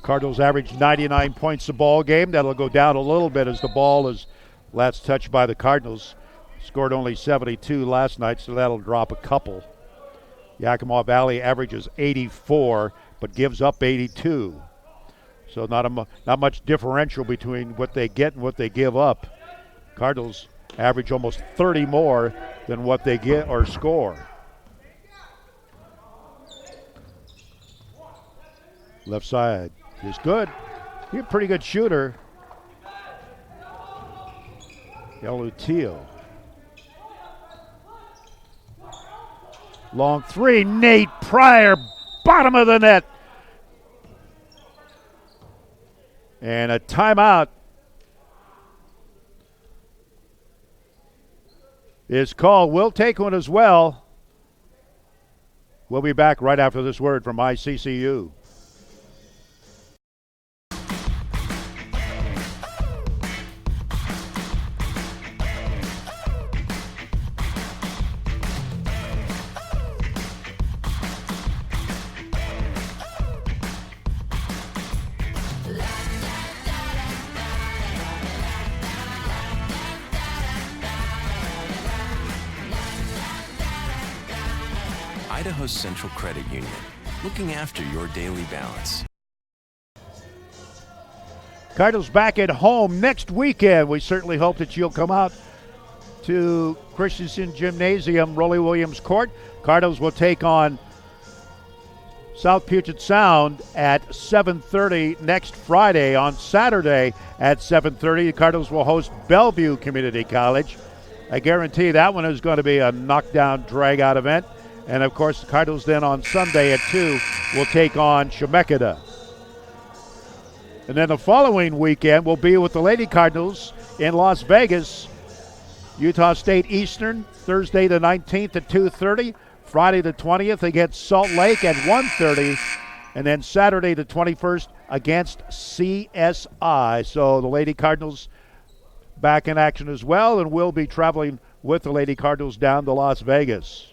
Cardinals average 99 points a ball game. That'll go down a little bit as the ball is last touched by the Cardinals. Scored only 72 last night, so that'll drop a couple. Yakima Valley averages 84, but gives up 82. So not much differential between what they get and what they give up. Cardinals average almost 30 more than what they get or score. Left side is good. He's a pretty good shooter. Elutio. Long three, Nate Pryor, bottom of the net. And a timeout is called. We'll take one as well. We'll be back right after this word from ICCU. Idaho's Central Credit Union, looking after your daily balance. Cardinals back at home next weekend. We certainly hope that you'll come out to Christensen Gymnasium, Rollie Williams Court. Cardinals will take on South Puget Sound at 7:30 next Friday. On Saturday at 7:30, the Cardinals will host Bellevue Community College. I guarantee that one is going to be a knockdown, drag-out event. And, of course, the Cardinals then on Sunday at 2 will take on Chemeketa. And then the following weekend will be with the Lady Cardinals in Las Vegas. Utah State Eastern, Thursday the 19th at 2:30. Friday the 20th against Salt Lake at 1:30. And then Saturday the 21st against CSI. So the Lady Cardinals back in action as well, and we'll be traveling with the Lady Cardinals down to Las Vegas.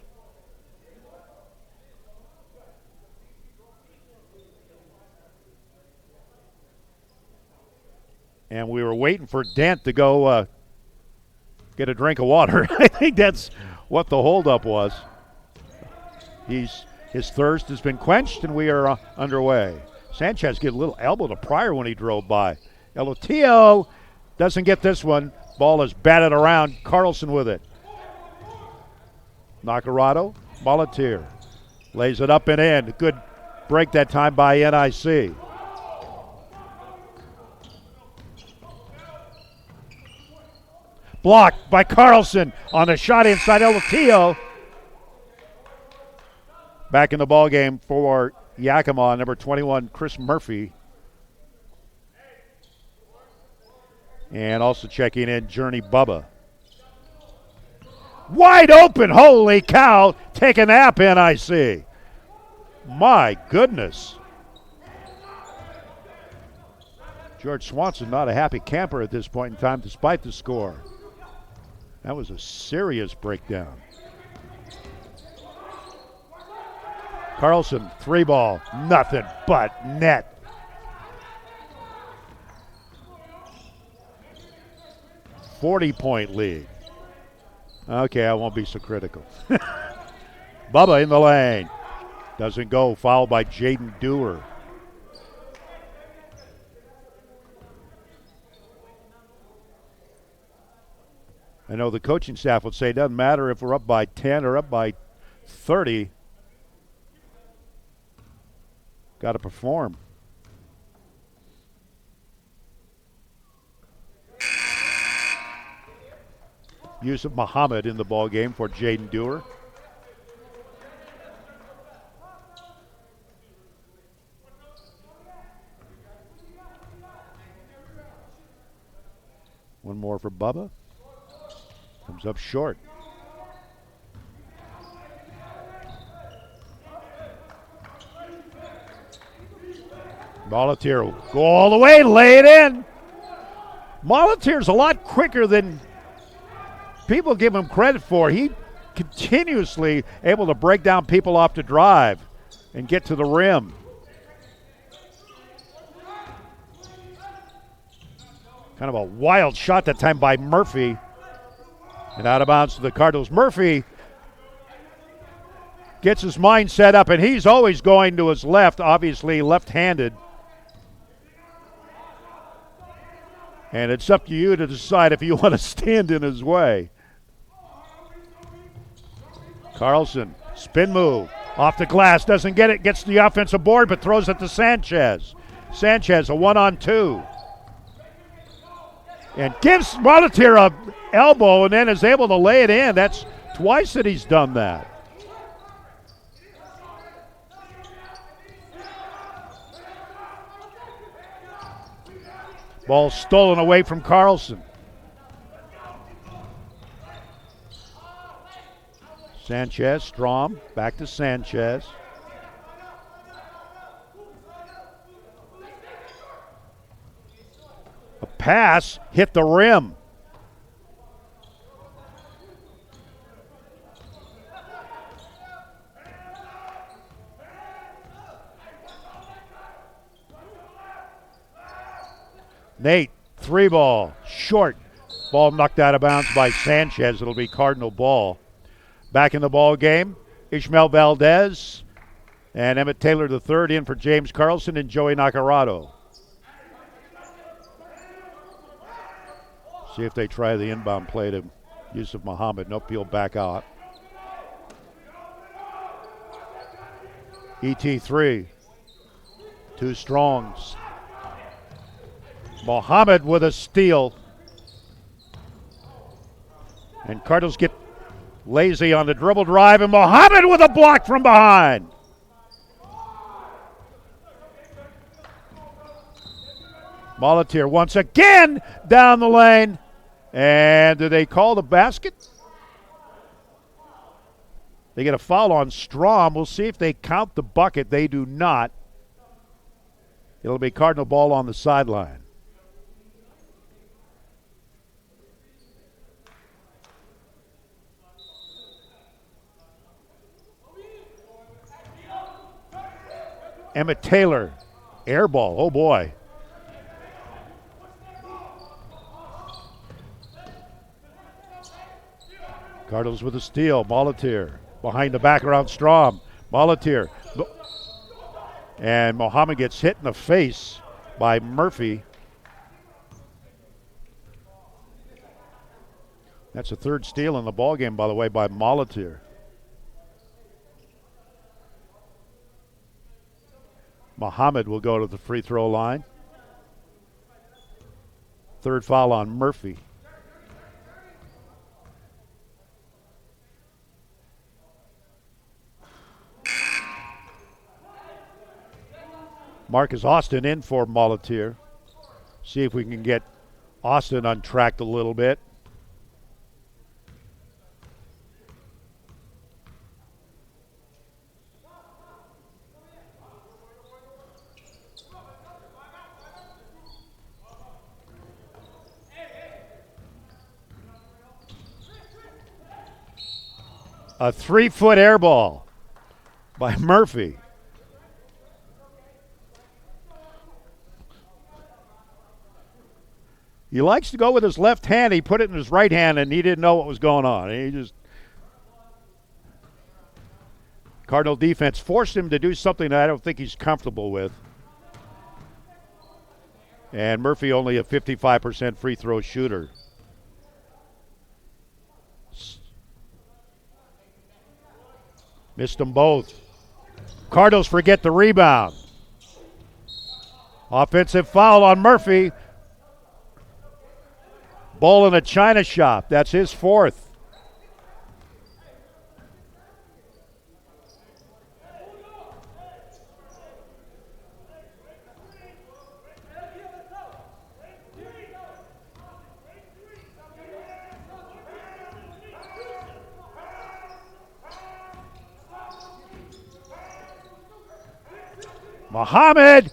And we were waiting for Dent to go get a drink of water. I think that's what the holdup was. His thirst has been quenched, and we are underway. Sanchez get a little elbow to Pryor when he drove by. Elotio doesn't get this one. Ball is batted around. Carlson with it. Nacarado, Molatier lays it up and in. Good break that time by NIC. Blocked by Carlson on a shot inside Elotio. Back in the ball game for Yakima, number 21, Chris Murphy. And also checking in, Journey Bubba. Wide open, holy cow. Take a nap, NIC. My goodness. George Swanson not a happy camper at this point in time despite the score. That was a serious breakdown. Carlson, 3-ball, nothing but net. .40 lead. Okay, I won't be so critical. Bubba in the lane. Doesn't go, fouled by Jaden Dewar. I know the coaching staff would say it doesn't matter if we're up by 10 or up by 30. Got to perform. Yusuf Muhammad in the ball game for Jaden Dewar. One more for Bubba. Comes up short. Molatier will go all the way, lay it in. Molatier's a lot quicker than people give him credit for. He continuously able to break down people off the drive and get to the rim. Kind of a wild shot that time by Murphy. And out of bounds to the Cardinals. Murphy gets his mind set up, and he's always going to his left, obviously left-handed. And it's up to you to decide if you want to stand in his way. Carlson, spin move, off the glass, doesn't get it, gets the offensive board, but throws it to Sanchez. Sanchez, a 1-on-2. And gives Molatier a elbow and then is able to lay it in. That's twice that he's done that. Ball stolen away from Carlson. Sanchez, Strom, back to Sanchez. A pass hit the rim. Nate, 3-ball, short. Ball knocked out of bounds by Sanchez. It'll be Cardinal ball. Back in the ball game, Ishmael Valdez and Emmett Taylor III in for James Carlson and Joey Nacarado. See if they try the inbound play to Yusuf Muhammad. Nope, he'll back out. ET3, 2 strongs. Muhammad with a steal. And Cardinals get lazy on the dribble drive, and Muhammad with a block from behind. Molatier once again down the lane. And do they call the basket? They get a foul on Strom. We'll see if they count the bucket. They do not. It'll be Cardinal ball on the sideline. Emmett Taylor, air ball. Oh, boy. Cardinals with a steal. Molatier behind the back around Strom. Molatier. And Muhammad gets hit in the face by Murphy. That's a third steal in the ballgame, by the way, by Molatier. Muhammad will go to the free throw line. Third foul on Murphy. Marcus Austin in for Molatier. See if we can get Austin untracked a little bit. A 3-foot air ball by Murphy. He likes to go with his left hand. He put it in his right hand, and he didn't know what was going on. He just Cardinal defense forced him to do something that I don't think he's comfortable with. And Murphy only a 55% free throw shooter. Missed them both. Cardinals forget the rebound. Offensive foul on Murphy. Ball in a China shop. That's his fourth. Muhammad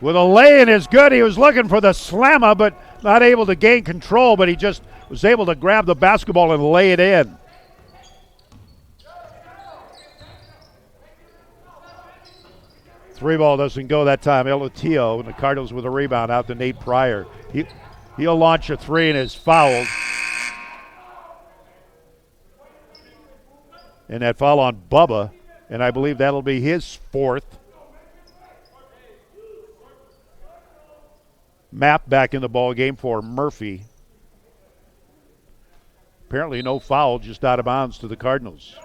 with a lay-in is good. He was looking for the slammer, but not able to gain control, but he just was able to grab the basketball and lay it in. Three ball doesn't go that time. Elotio and the Cardinals with a rebound out to Nate Pryor. He'll launch a three and is fouled. And that foul on Bubba, and I believe that'll be his fourth. Map back in the ball game for Murphy. Apparently no foul, just out of bounds to the Cardinals.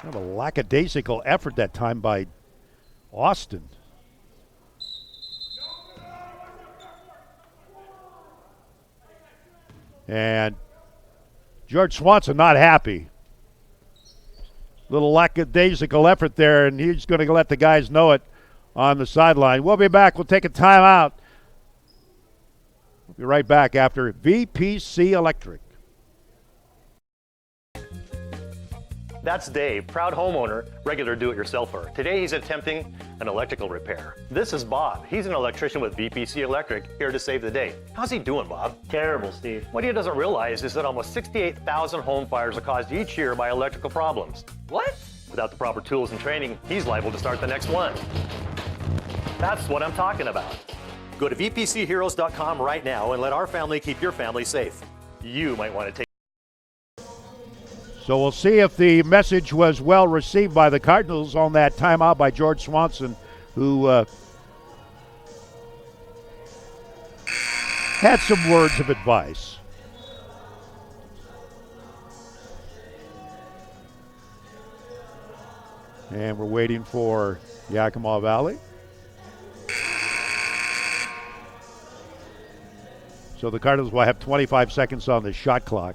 Kind of a lackadaisical effort that time by Austin. And George Swanson not happy. Little lackadaisical effort there, and he's going to let the guys know it on the sideline. We'll be back. We'll take a timeout. We'll be right back after VPC Electric. That's Dave, proud homeowner, regular do-it-yourselfer. Today he's attempting an electrical repair. This is Bob. He's an electrician with VPC Electric, here to save the day. How's he doing, Bob? Terrible, Steve. What he doesn't realize is that almost 68,000 home fires are caused each year by electrical problems. What? Without the proper tools and training, he's liable to start the next one. That's what I'm talking about. Go to vpcheroes.com right now and let our family keep your family safe. You might want to take. So we'll see if the message was well received by the Cardinals on that timeout by George Swanson, who had some words of advice. And we're waiting for Yakima Valley. So the Cardinals will have 25 seconds on the shot clock.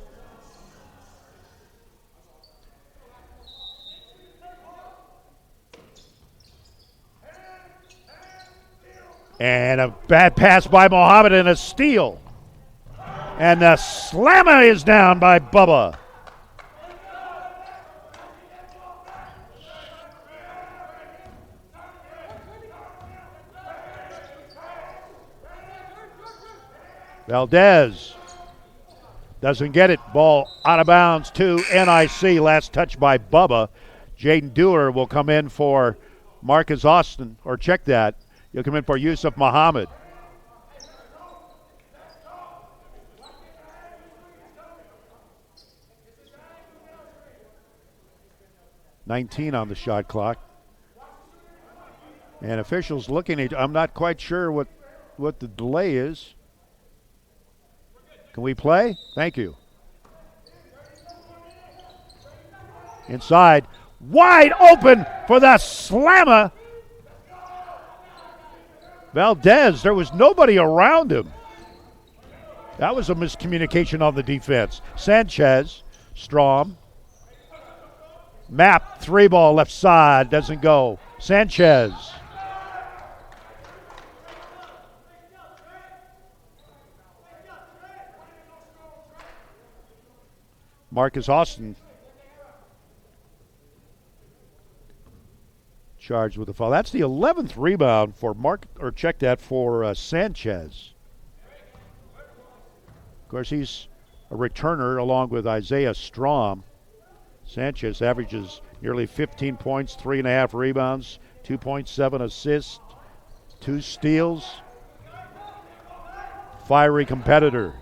And a bad pass by Mohammed and a steal. And the slammer is down by Bubba. Valdez doesn't get it. Ball out of bounds to NIC. Last touch by Bubba. Jaden Dewar will come in for Marcus Austin, or check that. He'll come in for Yusuf Muhammad. $19 on the shot clock. And officials looking at, I'm not quite sure what the delay is. Can we play? Thank you. Inside. Wide open for the slammer. Valdez, there was nobody around him. That was a miscommunication on the defense. Sanchez, Strom. Map, three ball left side, doesn't go. Sanchez. Marcus Austin charged with a foul. That's the 11th rebound for Sanchez. Of course, he's a returner along with Isaiah Strom. Sanchez averages nearly 15 points, 3.5 rebounds, 2.7 assists, 2 steals. Fiery competitor.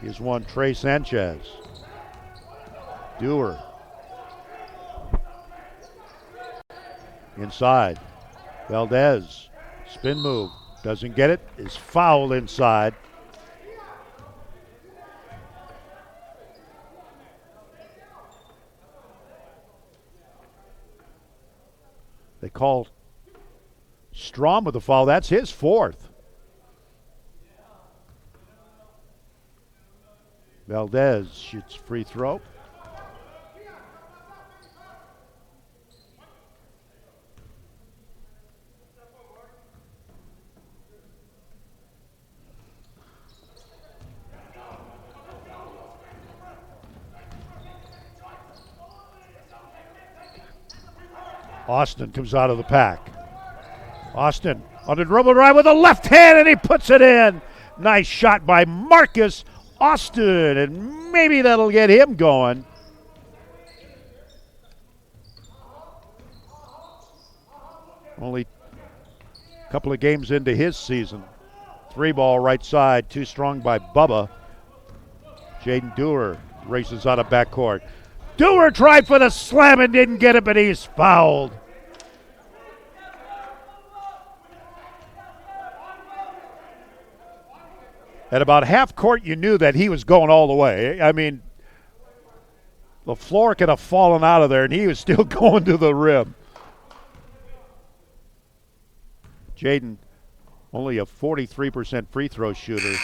He's one Trey Sanchez. Dewar. Inside. Valdez. Spin move. Doesn't get it. Is fouled inside. They call Strom with the foul. That's his fourth. Valdez shoots free throw. Austin comes out of the pack. Austin on the dribble drive with a left hand, and he puts it in. Nice shot by Marcus Austin, and maybe that'll get him going. Only a couple of games into his season. 3-ball right side, too strong by Bubba. Jaden Dewar races out of backcourt. Dewar tried for the slam and didn't get it, but he's fouled. At about half court, you knew that he was going all the way. I mean, the floor could have fallen out of there, and he was still going to the rim. Jaden, only a 43% free throw shooter.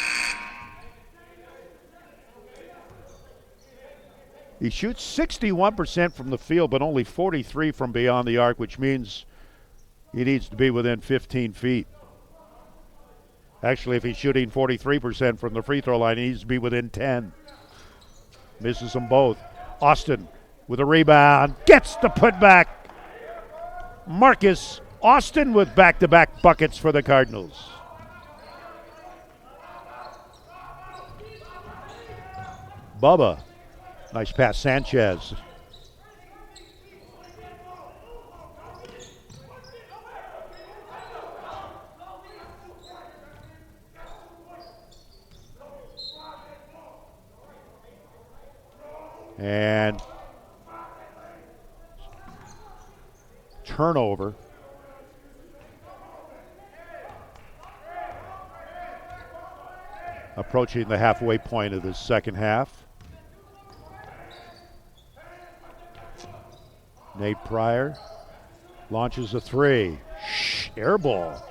He shoots 61% from the field, but only 43 from beyond the arc, which means he needs to be within 15 feet. Actually, if he's shooting 43% from the free throw line, he needs to be within 10. Misses them both. Austin with a rebound, gets the putback. Marcus Austin with back-to-back buckets for the Cardinals. Bubba, nice pass, Sanchez. And turnover. Approaching the halfway point of the second half. Nate Pryor launches a three. Air ball.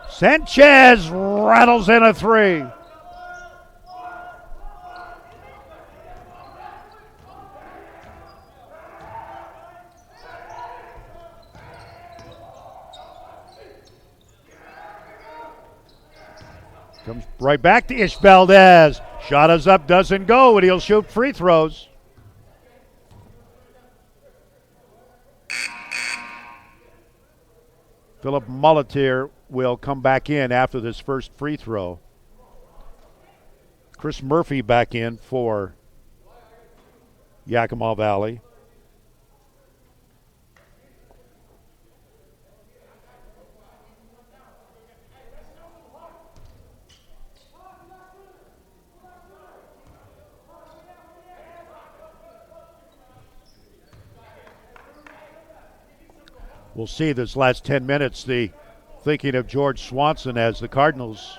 Sanchez rattles in a three. Comes right back to Ish Valdez. Shot is up, doesn't go, and he'll shoot free throws. Philip Mulletier will come back in after this first free throw. Chris Murphy back in for Yakima Valley. We'll see this last 10 minutes, the thinking of George Swanson as the Cardinals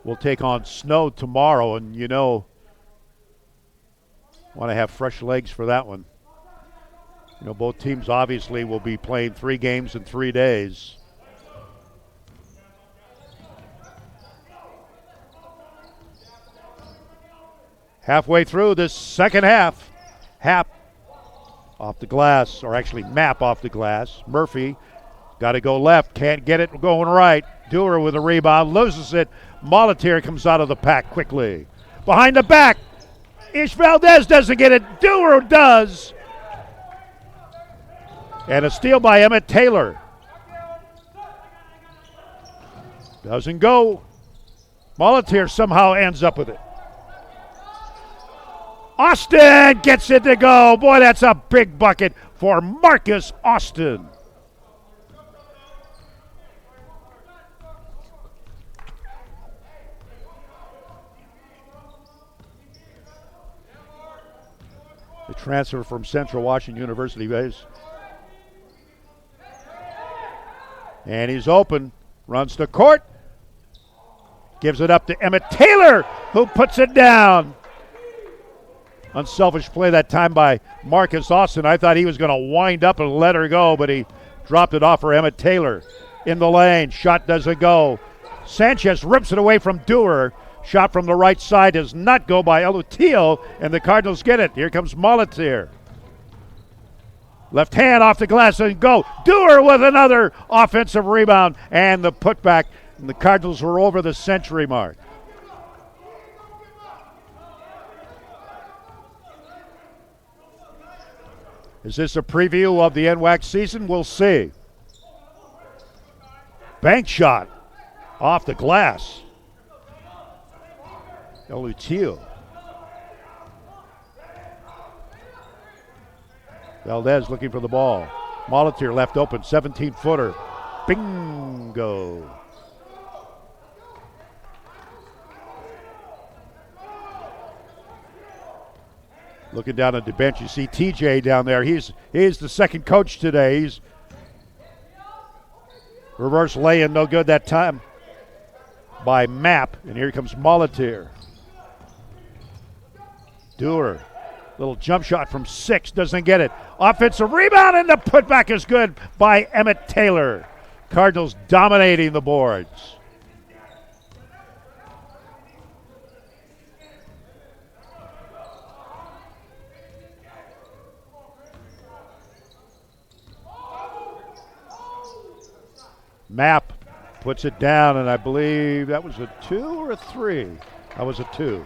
will take on Snow tomorrow, and you know, want to have fresh legs for that one. You know, both teams obviously will be playing 3 games in 3 days. Halfway through this second half, Hap off the glass, or actually Map off the glass. Murphy got to go left, can't get it going right. Dewar with a rebound, loses it. Mulletier comes out of the pack quickly. Behind the back, Ish Valdez doesn't get it. Dewar does. And a steal by Emmett Taylor. Doesn't go. Mulletier somehow ends up with it. Austin gets it to go. Boy, that's a big bucket for Marcus Austin. The transfer from Central Washington University base. And he's open. Runs to court. Gives it up to Emmett Taylor, who puts it down. Unselfish play that time by Marcus Austin. I thought he was going to wind up and let her go, but he dropped it off for Emmett Taylor. In the lane, shot doesn't go. Sanchez rips it away from Dewar. Shot from the right side does not go by Eleutillo, and the Cardinals get it. Here comes Mulletier. Left hand off the glass and go. Dewar with another offensive rebound and the putback. And the Cardinals were over the century mark. Is this a preview of the NWAC season? We'll see. Bank shot off the glass. Elutiel. Valdez looking for the ball. Molitor left open, 17-footer. Bingo. Looking down at the bench, you see TJ down there. He's the second coach today. He's reverse lay-in, no good that time by Mapp. And here comes Molitor. Dewar, little jump shot from 6, doesn't get it. Offensive rebound, and the putback is good by Emmett Taylor. Cardinals dominating the boards. Mapp puts it down, and I believe that was a 2 or a 3. That was a 2.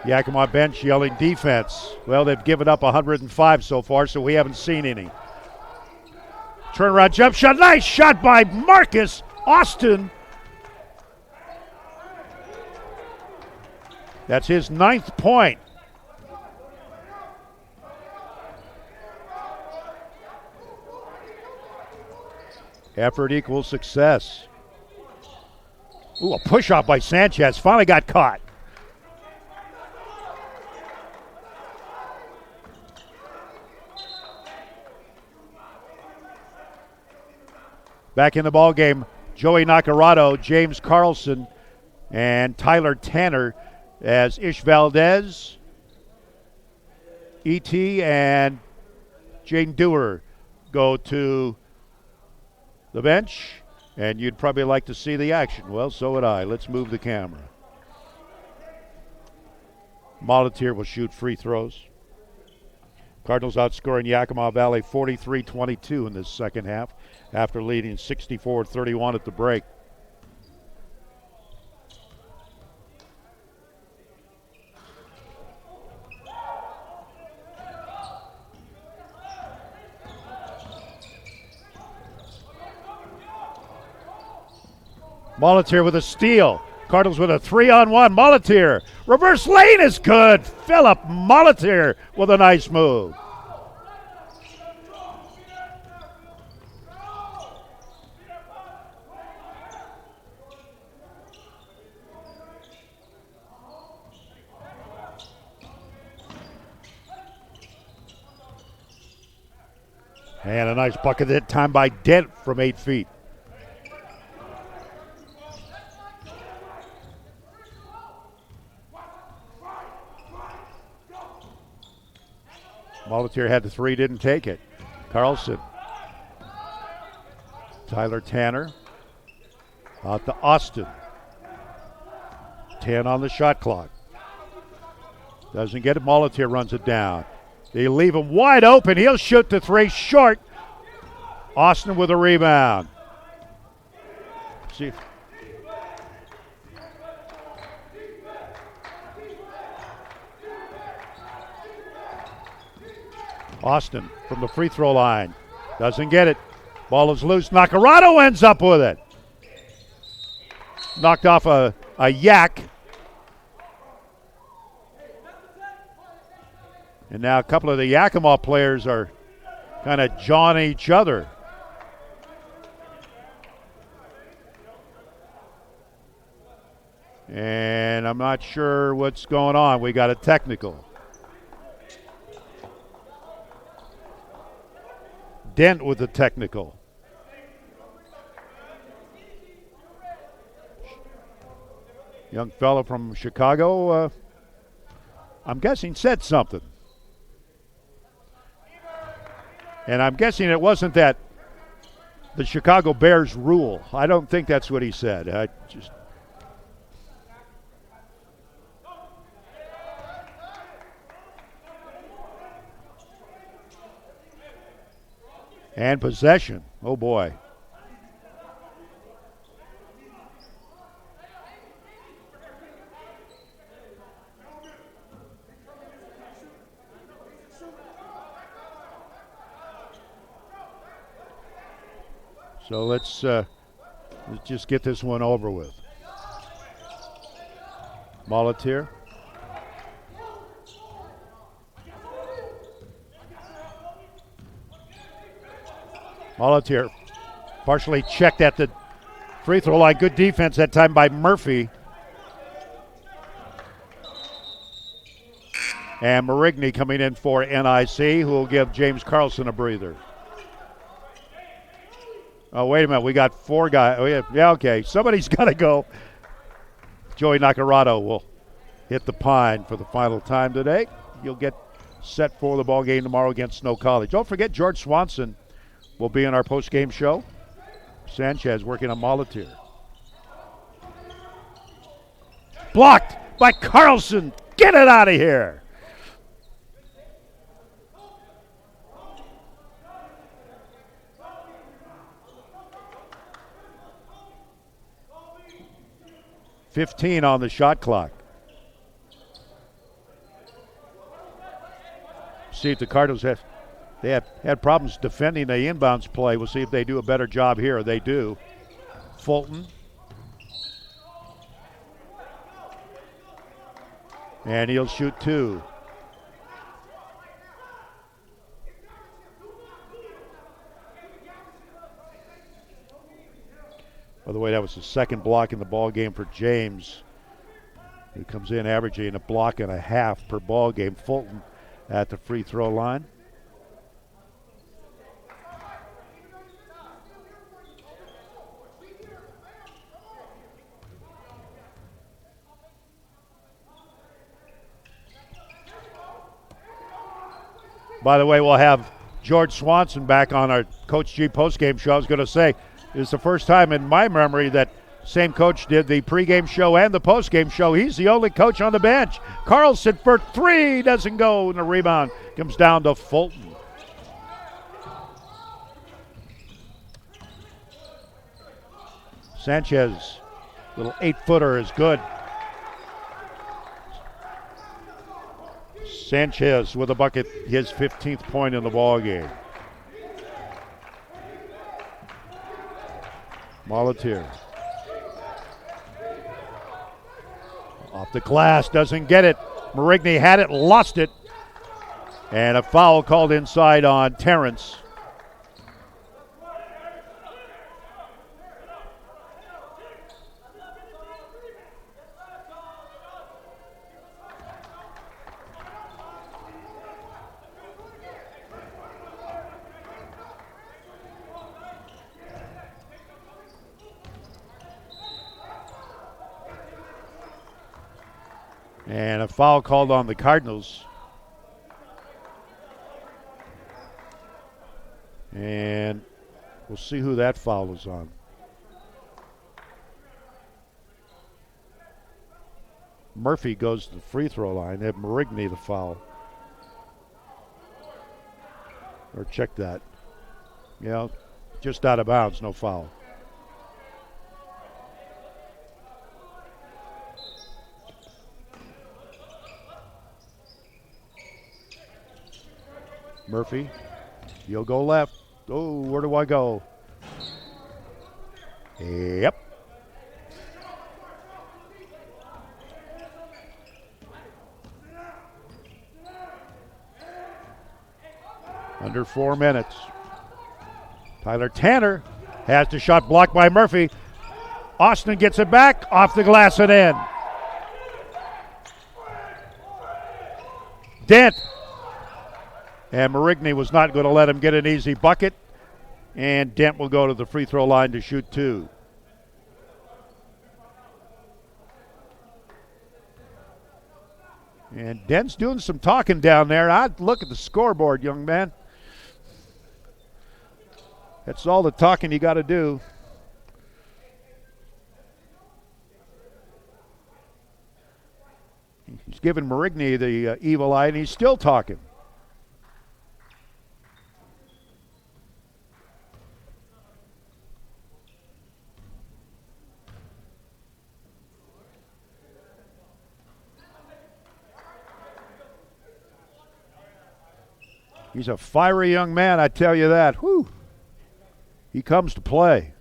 Yakima bench yelling defense. Well, they've given up 105 so far, so we haven't seen any. Turnaround jump shot. Nice shot by Marcus Austin. That's his 9th point. Effort equals success. Ooh, a push-off by Sanchez. Finally got caught. Back in the ball game, Joey Nacarado, James Carlson, and Tyler Tanner as Ish Valdez, E.T., and Jaden Dewar go to the bench. And you'd probably like to see the action. Well, so would I. Let's move the camera. Molitor will shoot free throws. Cardinals outscoring Yakima Valley 43-22 in this second half after leading 64-31 at the break. Molitor with a steal. Cardinals with a 3-on-1. Molitor. Reverse lane is good. Philip Molitor with a nice move. And a nice bucket that time by Dent from 8 feet. Molitor had the 3, didn't take it. Carlson. Tyler Tanner. Out to Austin. 10 on the shot clock. Doesn't get it. Molitor runs it down. They leave him wide open. He'll shoot the 3 short. Austin with a rebound. See if Austin from the free throw line. Doesn't get it. Ball is loose. Nacarado ends up with it. Knocked off a yak. And now a couple of the Yakima players are kind of jawing each other. And I'm not sure what's going on. We got a technical. Dent with the technical. Young fellow from Chicago, I'm guessing said something. And I'm guessing it wasn't that the Chicago Bears rule. I don't think that's what he said. And possession. Oh, boy. So let's just get this one over with. Molatier. Molatier partially checked at the free throw line. Good defense that time by Murphy. And Marigny coming in for NIC, who will give James Carlson a breather. Oh, wait a minute. We got 4 guys. Oh, yeah, okay. Somebody's got to go. Joey Nacarado will hit the pine for the final time today. You'll get set for the ball game tomorrow against Snow College. Don't forget, George Swanson will be in our post-game show. Sanchez working on Molatier. Blocked by Carlson. Get it out of here. .15 on the shot clock. See if the Cardinals have had problems defending the inbounds play. We'll see if they do a better job here. They do. Fulton. And he'll shoot 2. By the way, that was the second block in the ball game for James, who comes in averaging a block and a half per ball game. Fulton at the free throw line. By the way, we'll have George Swanson back on our Coach G postgame show. I was going to say, it's the first time in my memory that same coach did the pregame show and the postgame show. He's the only coach on the bench. Carlson for 3, doesn't go, and the rebound comes down to Fulton. Sanchez, little 8-footer is good. Sanchez with a bucket, his 15th point in the ball game. Molatier. Off the glass, doesn't get it. Marigny had it, lost it. And a foul called inside on Terrence. And a foul called on the Cardinals. And we'll see who that foul is on. Murphy goes to the free throw line. They have Marigny the foul. Or check that. Yeah, just out of bounds, no foul. Murphy, you'll go left. Oh, where do I go? Yep. Under 4 minutes. Tyler Tanner has the shot blocked by Murphy. Austin gets it back, off the glass and in. Dent. And Marigny was not going to let him get an easy bucket. And Dent will go to the free throw line to shoot 2. And Dent's doing some talking down there. I'd look at the scoreboard, young man. That's all the talking you got to do. He's giving Marigny the evil eye, and he's still talking. He's a fiery young man, I tell you that. Whew. He comes to play.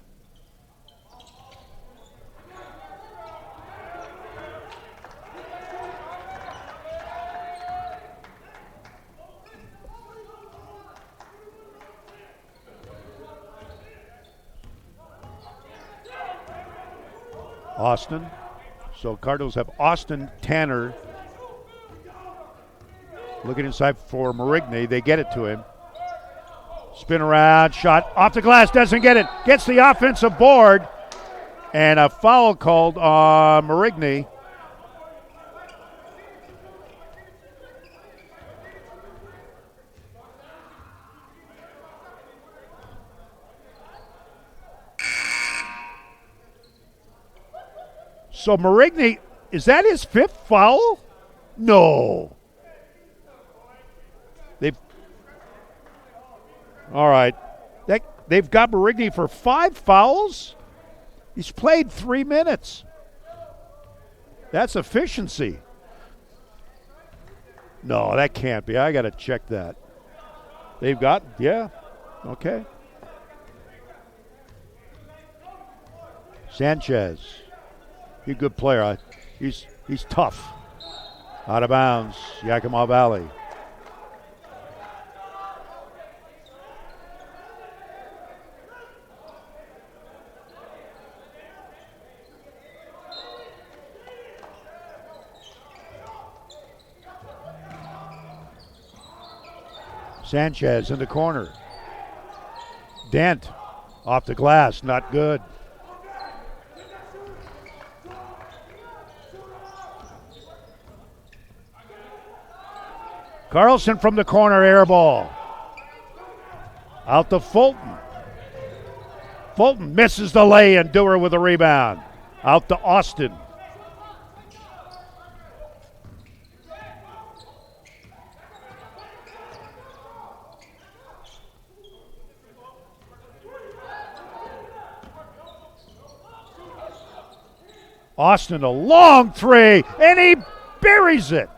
Austin. So Cardinals have Austin, Tanner. Looking inside for Marigny. They get it to him. Spin around, shot off the glass, doesn't get it. Gets the offensive board. And a foul called on Marigny. So Marigny, is that his fifth foul? No. All right. They've got Marigny for 5 fouls. He's played 3 minutes. That's efficiency. No, that can't be. I got to check that. They've got, yeah, okay. Sanchez. He's a good player. He's tough. Out of bounds, Yakima Valley. Sanchez in the corner. Dent off the glass, not good. Carlson from the corner, air ball. Out to Fulton. Fulton misses the lay and Dewar with a rebound. Out to Austin. Austin, a long three, and he buries it.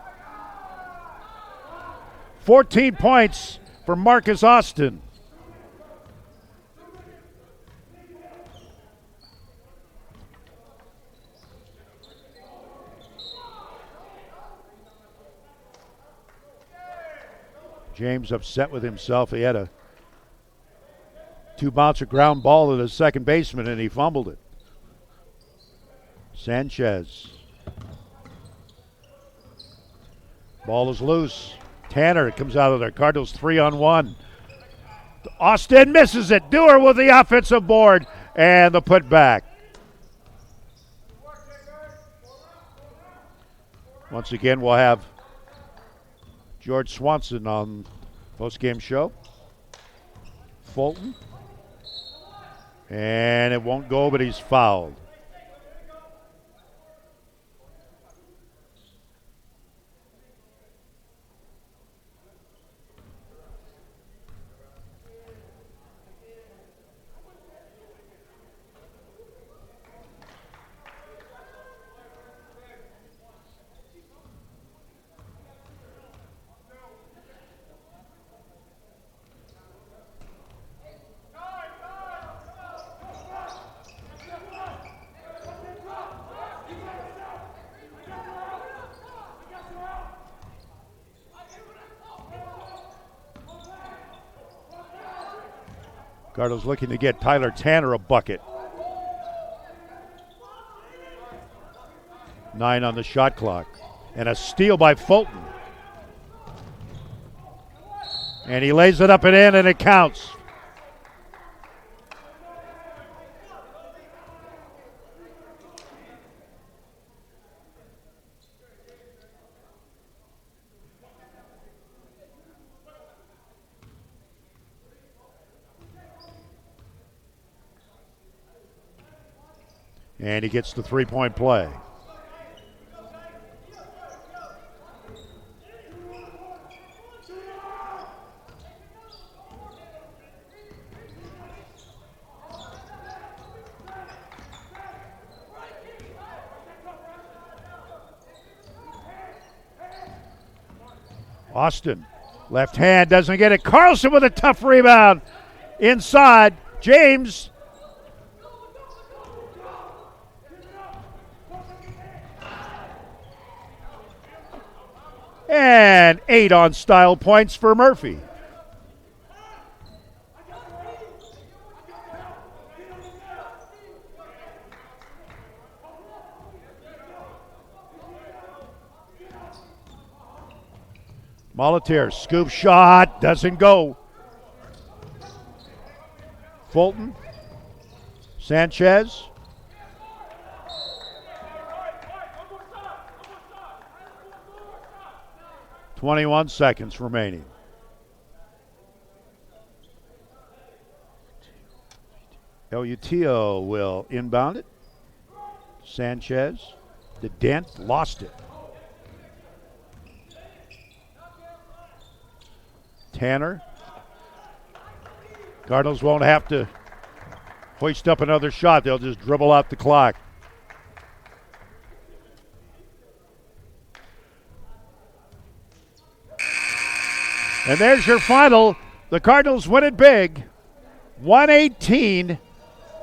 14 points for Marcus Austin. James upset with himself. He had a 2-bouncer ground ball to the second baseman, and he fumbled it. Sanchez. Ball is loose. Tanner comes out of there. Cardinals 3-on-1. Austin misses it. Dewar with the offensive board and the putback. Once again, we'll have George Swanson on postgame show. Fulton. And it won't go, but he's fouled. Cardinals looking to get Tyler Tanner a bucket. 9 on the shot clock. And a steal by Fulton. And he lays it up and in, and it counts. And he gets the three-point play. Austin, left hand, doesn't get it. Carlson with a tough rebound. Inside, James. And 8 on style points for Murphy. Molitier, scoop shot, doesn't go. Fulton, Sanchez. .21 seconds remaining. LUTO will inbound it. Sanchez, the dent, lost it. Tanner. Cardinals won't have to hoist up another shot. They'll just dribble out the clock. And there's your final. The Cardinals win it big. 118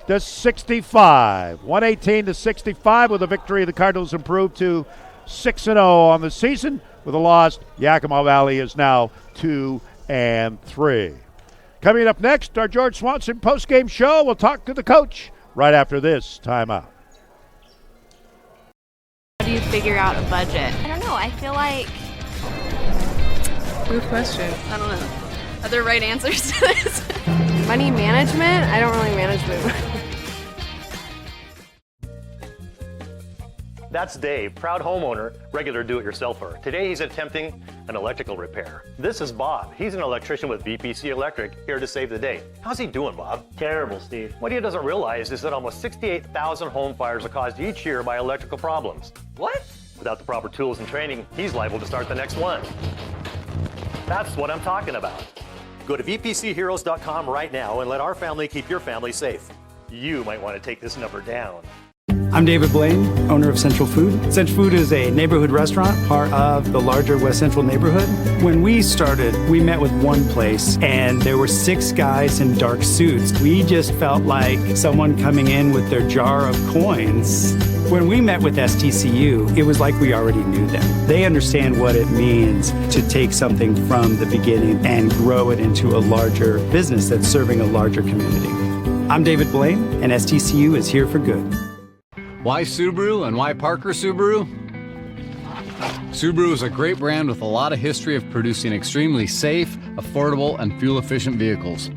to 65. 118 to 65 with a victory. The Cardinals improved to 6-0 on the season. With a loss, Yakima Valley is now 2-3. Coming up next, our George Swanson postgame show. We'll talk to the coach right after this timeout. How do you figure out a budget? I don't know. I feel like, Good question. I don't know. Are there right answers to this? Money management? I don't really manage money. That's Dave, proud homeowner, regular do-it-yourselfer. Today he's attempting an electrical repair. This is Bob. He's an electrician with VPC Electric, here to save the day. How's he doing, Bob? Terrible, Steve. What he doesn't realize is that almost 68,000 home fires are caused each year by electrical problems. What? Without the proper tools and training, he's liable to start the next one. That's what I'm talking about. Go to vpcheroes.com right now and let our family keep your family safe. You might want to take this number down. I'm David Blaine, owner of Central Food. Central Food is a neighborhood restaurant, part of the larger West Central neighborhood. When we started, we met with one place, and there were 6 guys in dark suits. We just felt like someone coming in with their jar of coins. When we met with STCU, it was like we already knew them. They understand what it means to take something from the beginning and grow it into a larger business that's serving a larger community. I'm David Blaine, and STCU is here for good. Why Subaru and why Parker Subaru? Subaru is a great brand with a lot of history of producing extremely safe, affordable, and fuel-efficient vehicles.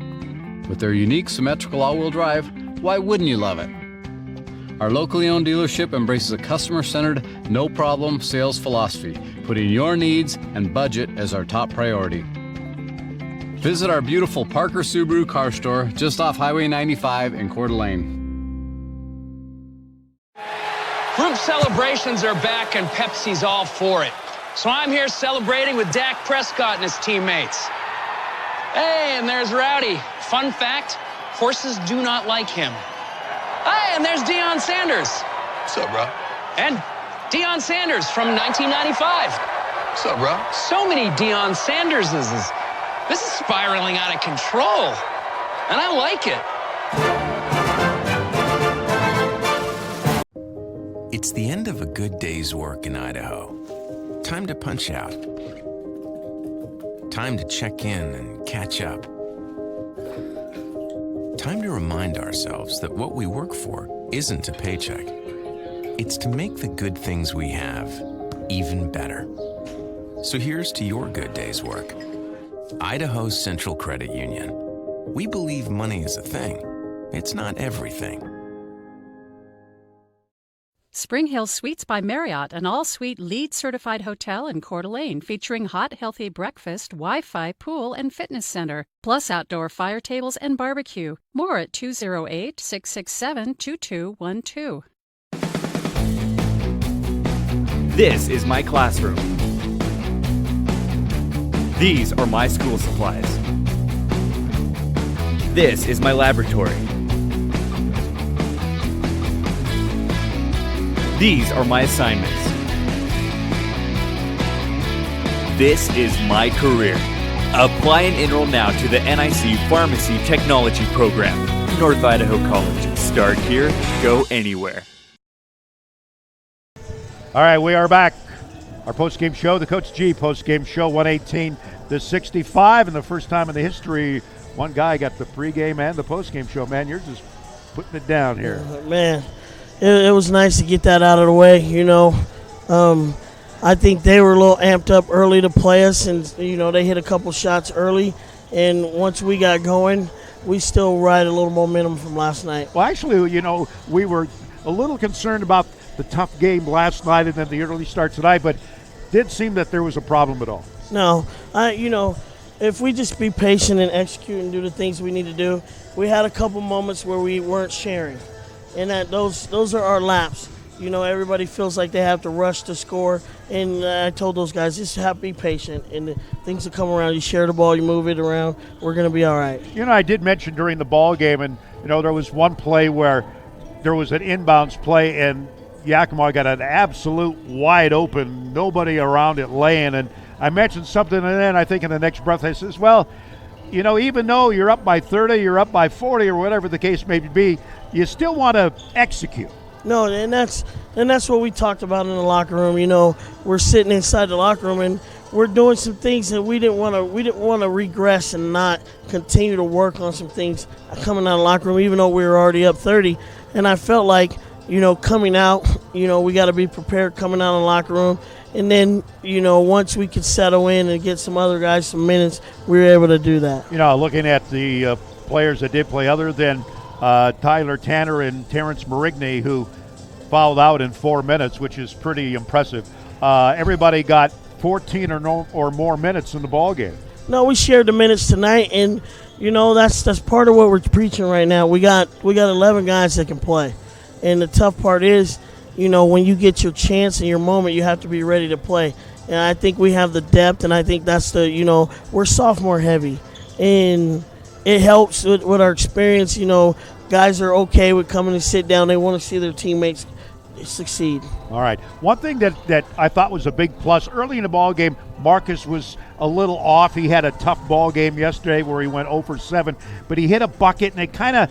With their unique symmetrical all-wheel drive, why wouldn't you love it? Our locally owned dealership embraces a customer-centered, no-problem sales philosophy, putting your needs and budget as our top priority. Visit our beautiful Parker Subaru car store just off Highway 95 in Coeur d'Alene. Group celebrations are back and Pepsi's all for it. So I'm here celebrating with Dak Prescott and his teammates. Hey, and there's Rowdy. Fun fact, horses do not like him. Hey, and there's Deion Sanders. What's up, bro? And Deion Sanders from 1995. What's up, bro? So many Deion Sanderses. This is spiraling out of control. And I like it. It's the end of a good day's work in Idaho. Time to punch out. Time to check in and catch up. Time to remind ourselves that what we work for isn't a paycheck. It's to make the good things we have even better. So here's to your good day's work. Idaho Central Credit Union. We believe money is a thing. It's not everything. Spring Hill Suites by Marriott, an all-suite LEED-certified hotel in Coeur d'Alene featuring hot, healthy breakfast, Wi-Fi, pool, and fitness center, plus outdoor fire tables and barbecue. More at 208-667-2212. This is my classroom. These are my school supplies. This is my laboratory. These are my assignments. This is my career. Apply and enroll now to the NIC Pharmacy Technology Program. North Idaho College. Start here, go anywhere. All right, we are back. Our postgame show, the Coach G postgame show, 118-65, and the first time in the history one guy got the pregame and the postgame show. Man, you're just putting it down here. Man, it was nice to get that out of the way, I think they were a little amped up early to play us, and, they hit a couple shots early, and once we got going, we still ride a little momentum from last night. Well, actually, we were a little concerned about the tough game last night and then the early start tonight, but didn't seem that there was a problem at all. No, if we just be patient and execute and do the things we need to do, we had a couple moments where we weren't sharing, and that those are our laps. Everybody feels like they have to rush to score, and I told those guys, just be patient, and things will come around. You share the ball, you move it around, we're going to be all right. I did mention during the ball game, and, there was one play where there was an inbounds play, and Yakima got an absolute wide open, nobody around it laying, and I mentioned something, and then I think in the next breath I says, well, even though you're up by 30, you're up by 40, or whatever the case may be, you still want to execute. No, and that's what we talked about in the locker room. We're sitting inside the locker room and we're doing some things that we didn't want to regress and not continue to work on some things coming out of the locker room, even though we were already up 30. And I felt like, coming out, we got to be prepared coming out of the locker room. And then, once we could settle in and get some other guys some minutes, we were able to do that. Looking at the players that did play other than Tyler Tanner and Terrence Marigny, who fouled out in 4 minutes, which is pretty impressive. Everybody got 14 or more minutes in the ball game. No, we shared the minutes tonight, and that's part of what we're preaching right now. We got 11 guys that can play, and the tough part is, when you get your chance and your moment, you have to be ready to play. And I think we have the depth, and I think that's we're sophomore heavy, and it helps with our experience. Guys are okay with coming and sit down. They want to see their teammates succeed. All right. One thing that I thought was a big plus early in the ball game, Marcus was a little off. He had a tough ball game yesterday where he went 0 for 7, but he hit a bucket and it kind of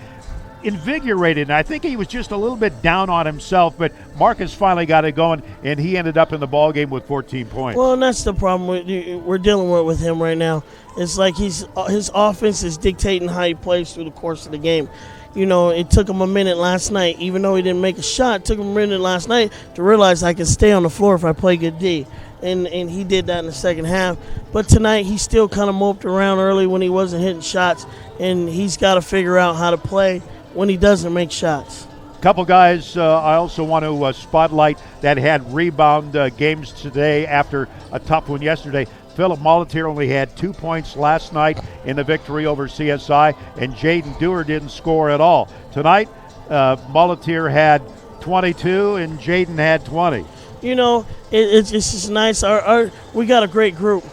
invigorated. And I think he was just a little bit down on himself, but Marcus finally got it going, and he ended up in the ball game with 14 points. Well, and that's the problem we're dealing with him right now. It's like his offense is dictating how he plays through the course of the game. It took him a minute last night, even though he didn't make a shot. It took him a minute last night to realize I can stay on the floor if I play good D. And he did that in the second half. But tonight he still kind of moped around early when he wasn't hitting shots, and he's got to figure out how to play when he doesn't make shots. Couple guys I also want to spotlight that had rebound games today after a tough one yesterday. Philip Molitier only had 2 points last night in the victory over CSI, and Jaden Dewar didn't score at all. Tonight, Molitier had 22 and Jaden had 20. It's just nice. We got a great group,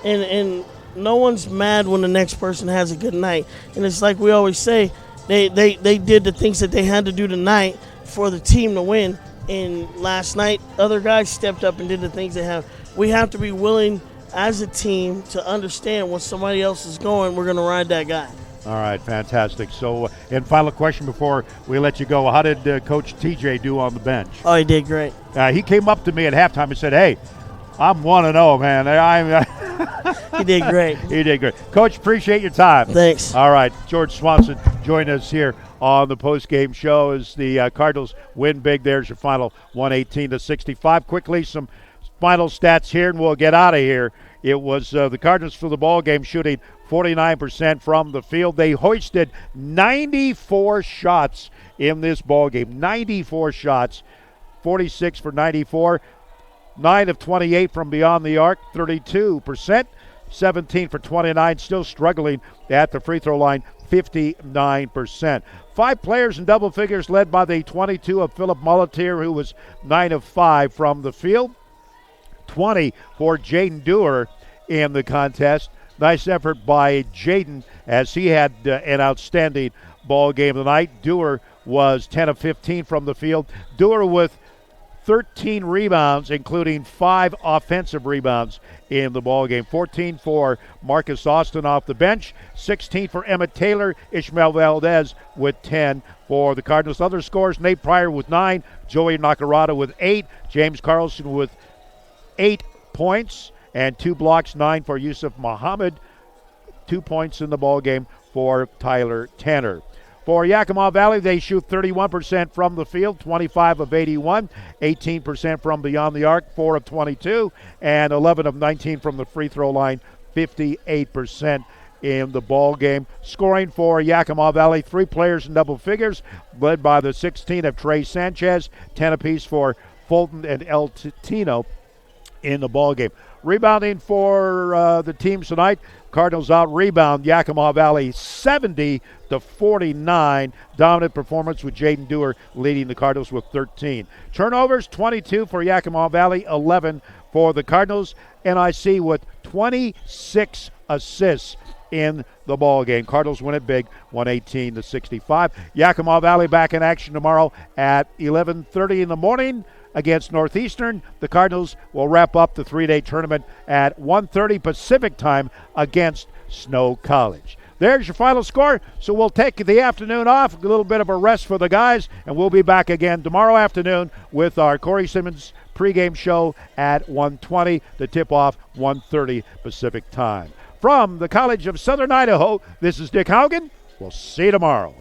and no one's mad when the next person has a good night. And it's like we always say, they did the things that they had to do tonight for the team to win. And last night, other guys stepped up and did the things they have. We have to be willing as a team to understand when somebody else is going, we're going to ride that guy. All right, fantastic. So, and final question before we let you go. How did Coach TJ do on the bench? Oh, he did great. He came up to me at halftime and said, hey, I'm 1-0, man. He did great. He did great. Coach, appreciate your time. Thanks. All right, George Swanson joined us here on the postgame show as the Cardinals win big. There's your final 118-65. Quickly, some final stats here, and we'll get out of here. It was the Cardinals for the ball game shooting 49% from the field. They hoisted 94 shots in this ball game. 94 shots, 46 for 94. 9 of 28 from beyond the arc, 32%. 17 for 29, still struggling at the free throw line, 59%. 5 players in double figures led by the 22 of Philip Molitier, who was 9 of 5 from the field. 20 for Jaden Dewar in the contest. Nice effort by Jaden as he had an outstanding ball game tonight. Dewar was 10 of 15 from the field. Dewar with 13 rebounds, including 5 offensive rebounds in the ball game. 14 for Marcus Austin off the bench. 16 for Emmett Taylor. Ishmael Valdez with 10 for the Cardinals. Other scores, Nate Pryor with 9. Joey Nakarada with 8. James Carlson with 8 points and 2 blocks. 9 for Yusuf Muhammad. 2 points in the ball game for Tyler Tanner. For Yakima Valley, they shoot 31% from the field, 25 of 81, 18% from beyond the arc, 4 of 22, and 11 of 19 from the free throw line, 58% in the ball game. Scoring for Yakima Valley, 3 players in double figures, led by the 16 of Trey Sanchez, 10 apiece for Fulton and El Tino in the ball game. Rebounding for the teams tonight, Cardinals out-rebound Yakima Valley 70-49. Dominant performance with Jaden Dewar leading the Cardinals with 13. Turnovers, 22 for Yakima Valley, 11 for the Cardinals. NIC with 26 assists in the ball game. Cardinals win it big, 118-65. Yakima Valley back in action tomorrow at 11:30 in the morning against Northeastern. The Cardinals will wrap up the 3-day tournament at 1:30 Pacific time against Snow College. There's your final score. So we'll take the afternoon off, a little bit of a rest for the guys, and we'll be back again tomorrow afternoon with our Corey Simmons pregame show at 1:20. The tip-off 1:30 Pacific time. From the College of Southern Idaho, this is Dick Haugen. We'll see you tomorrow.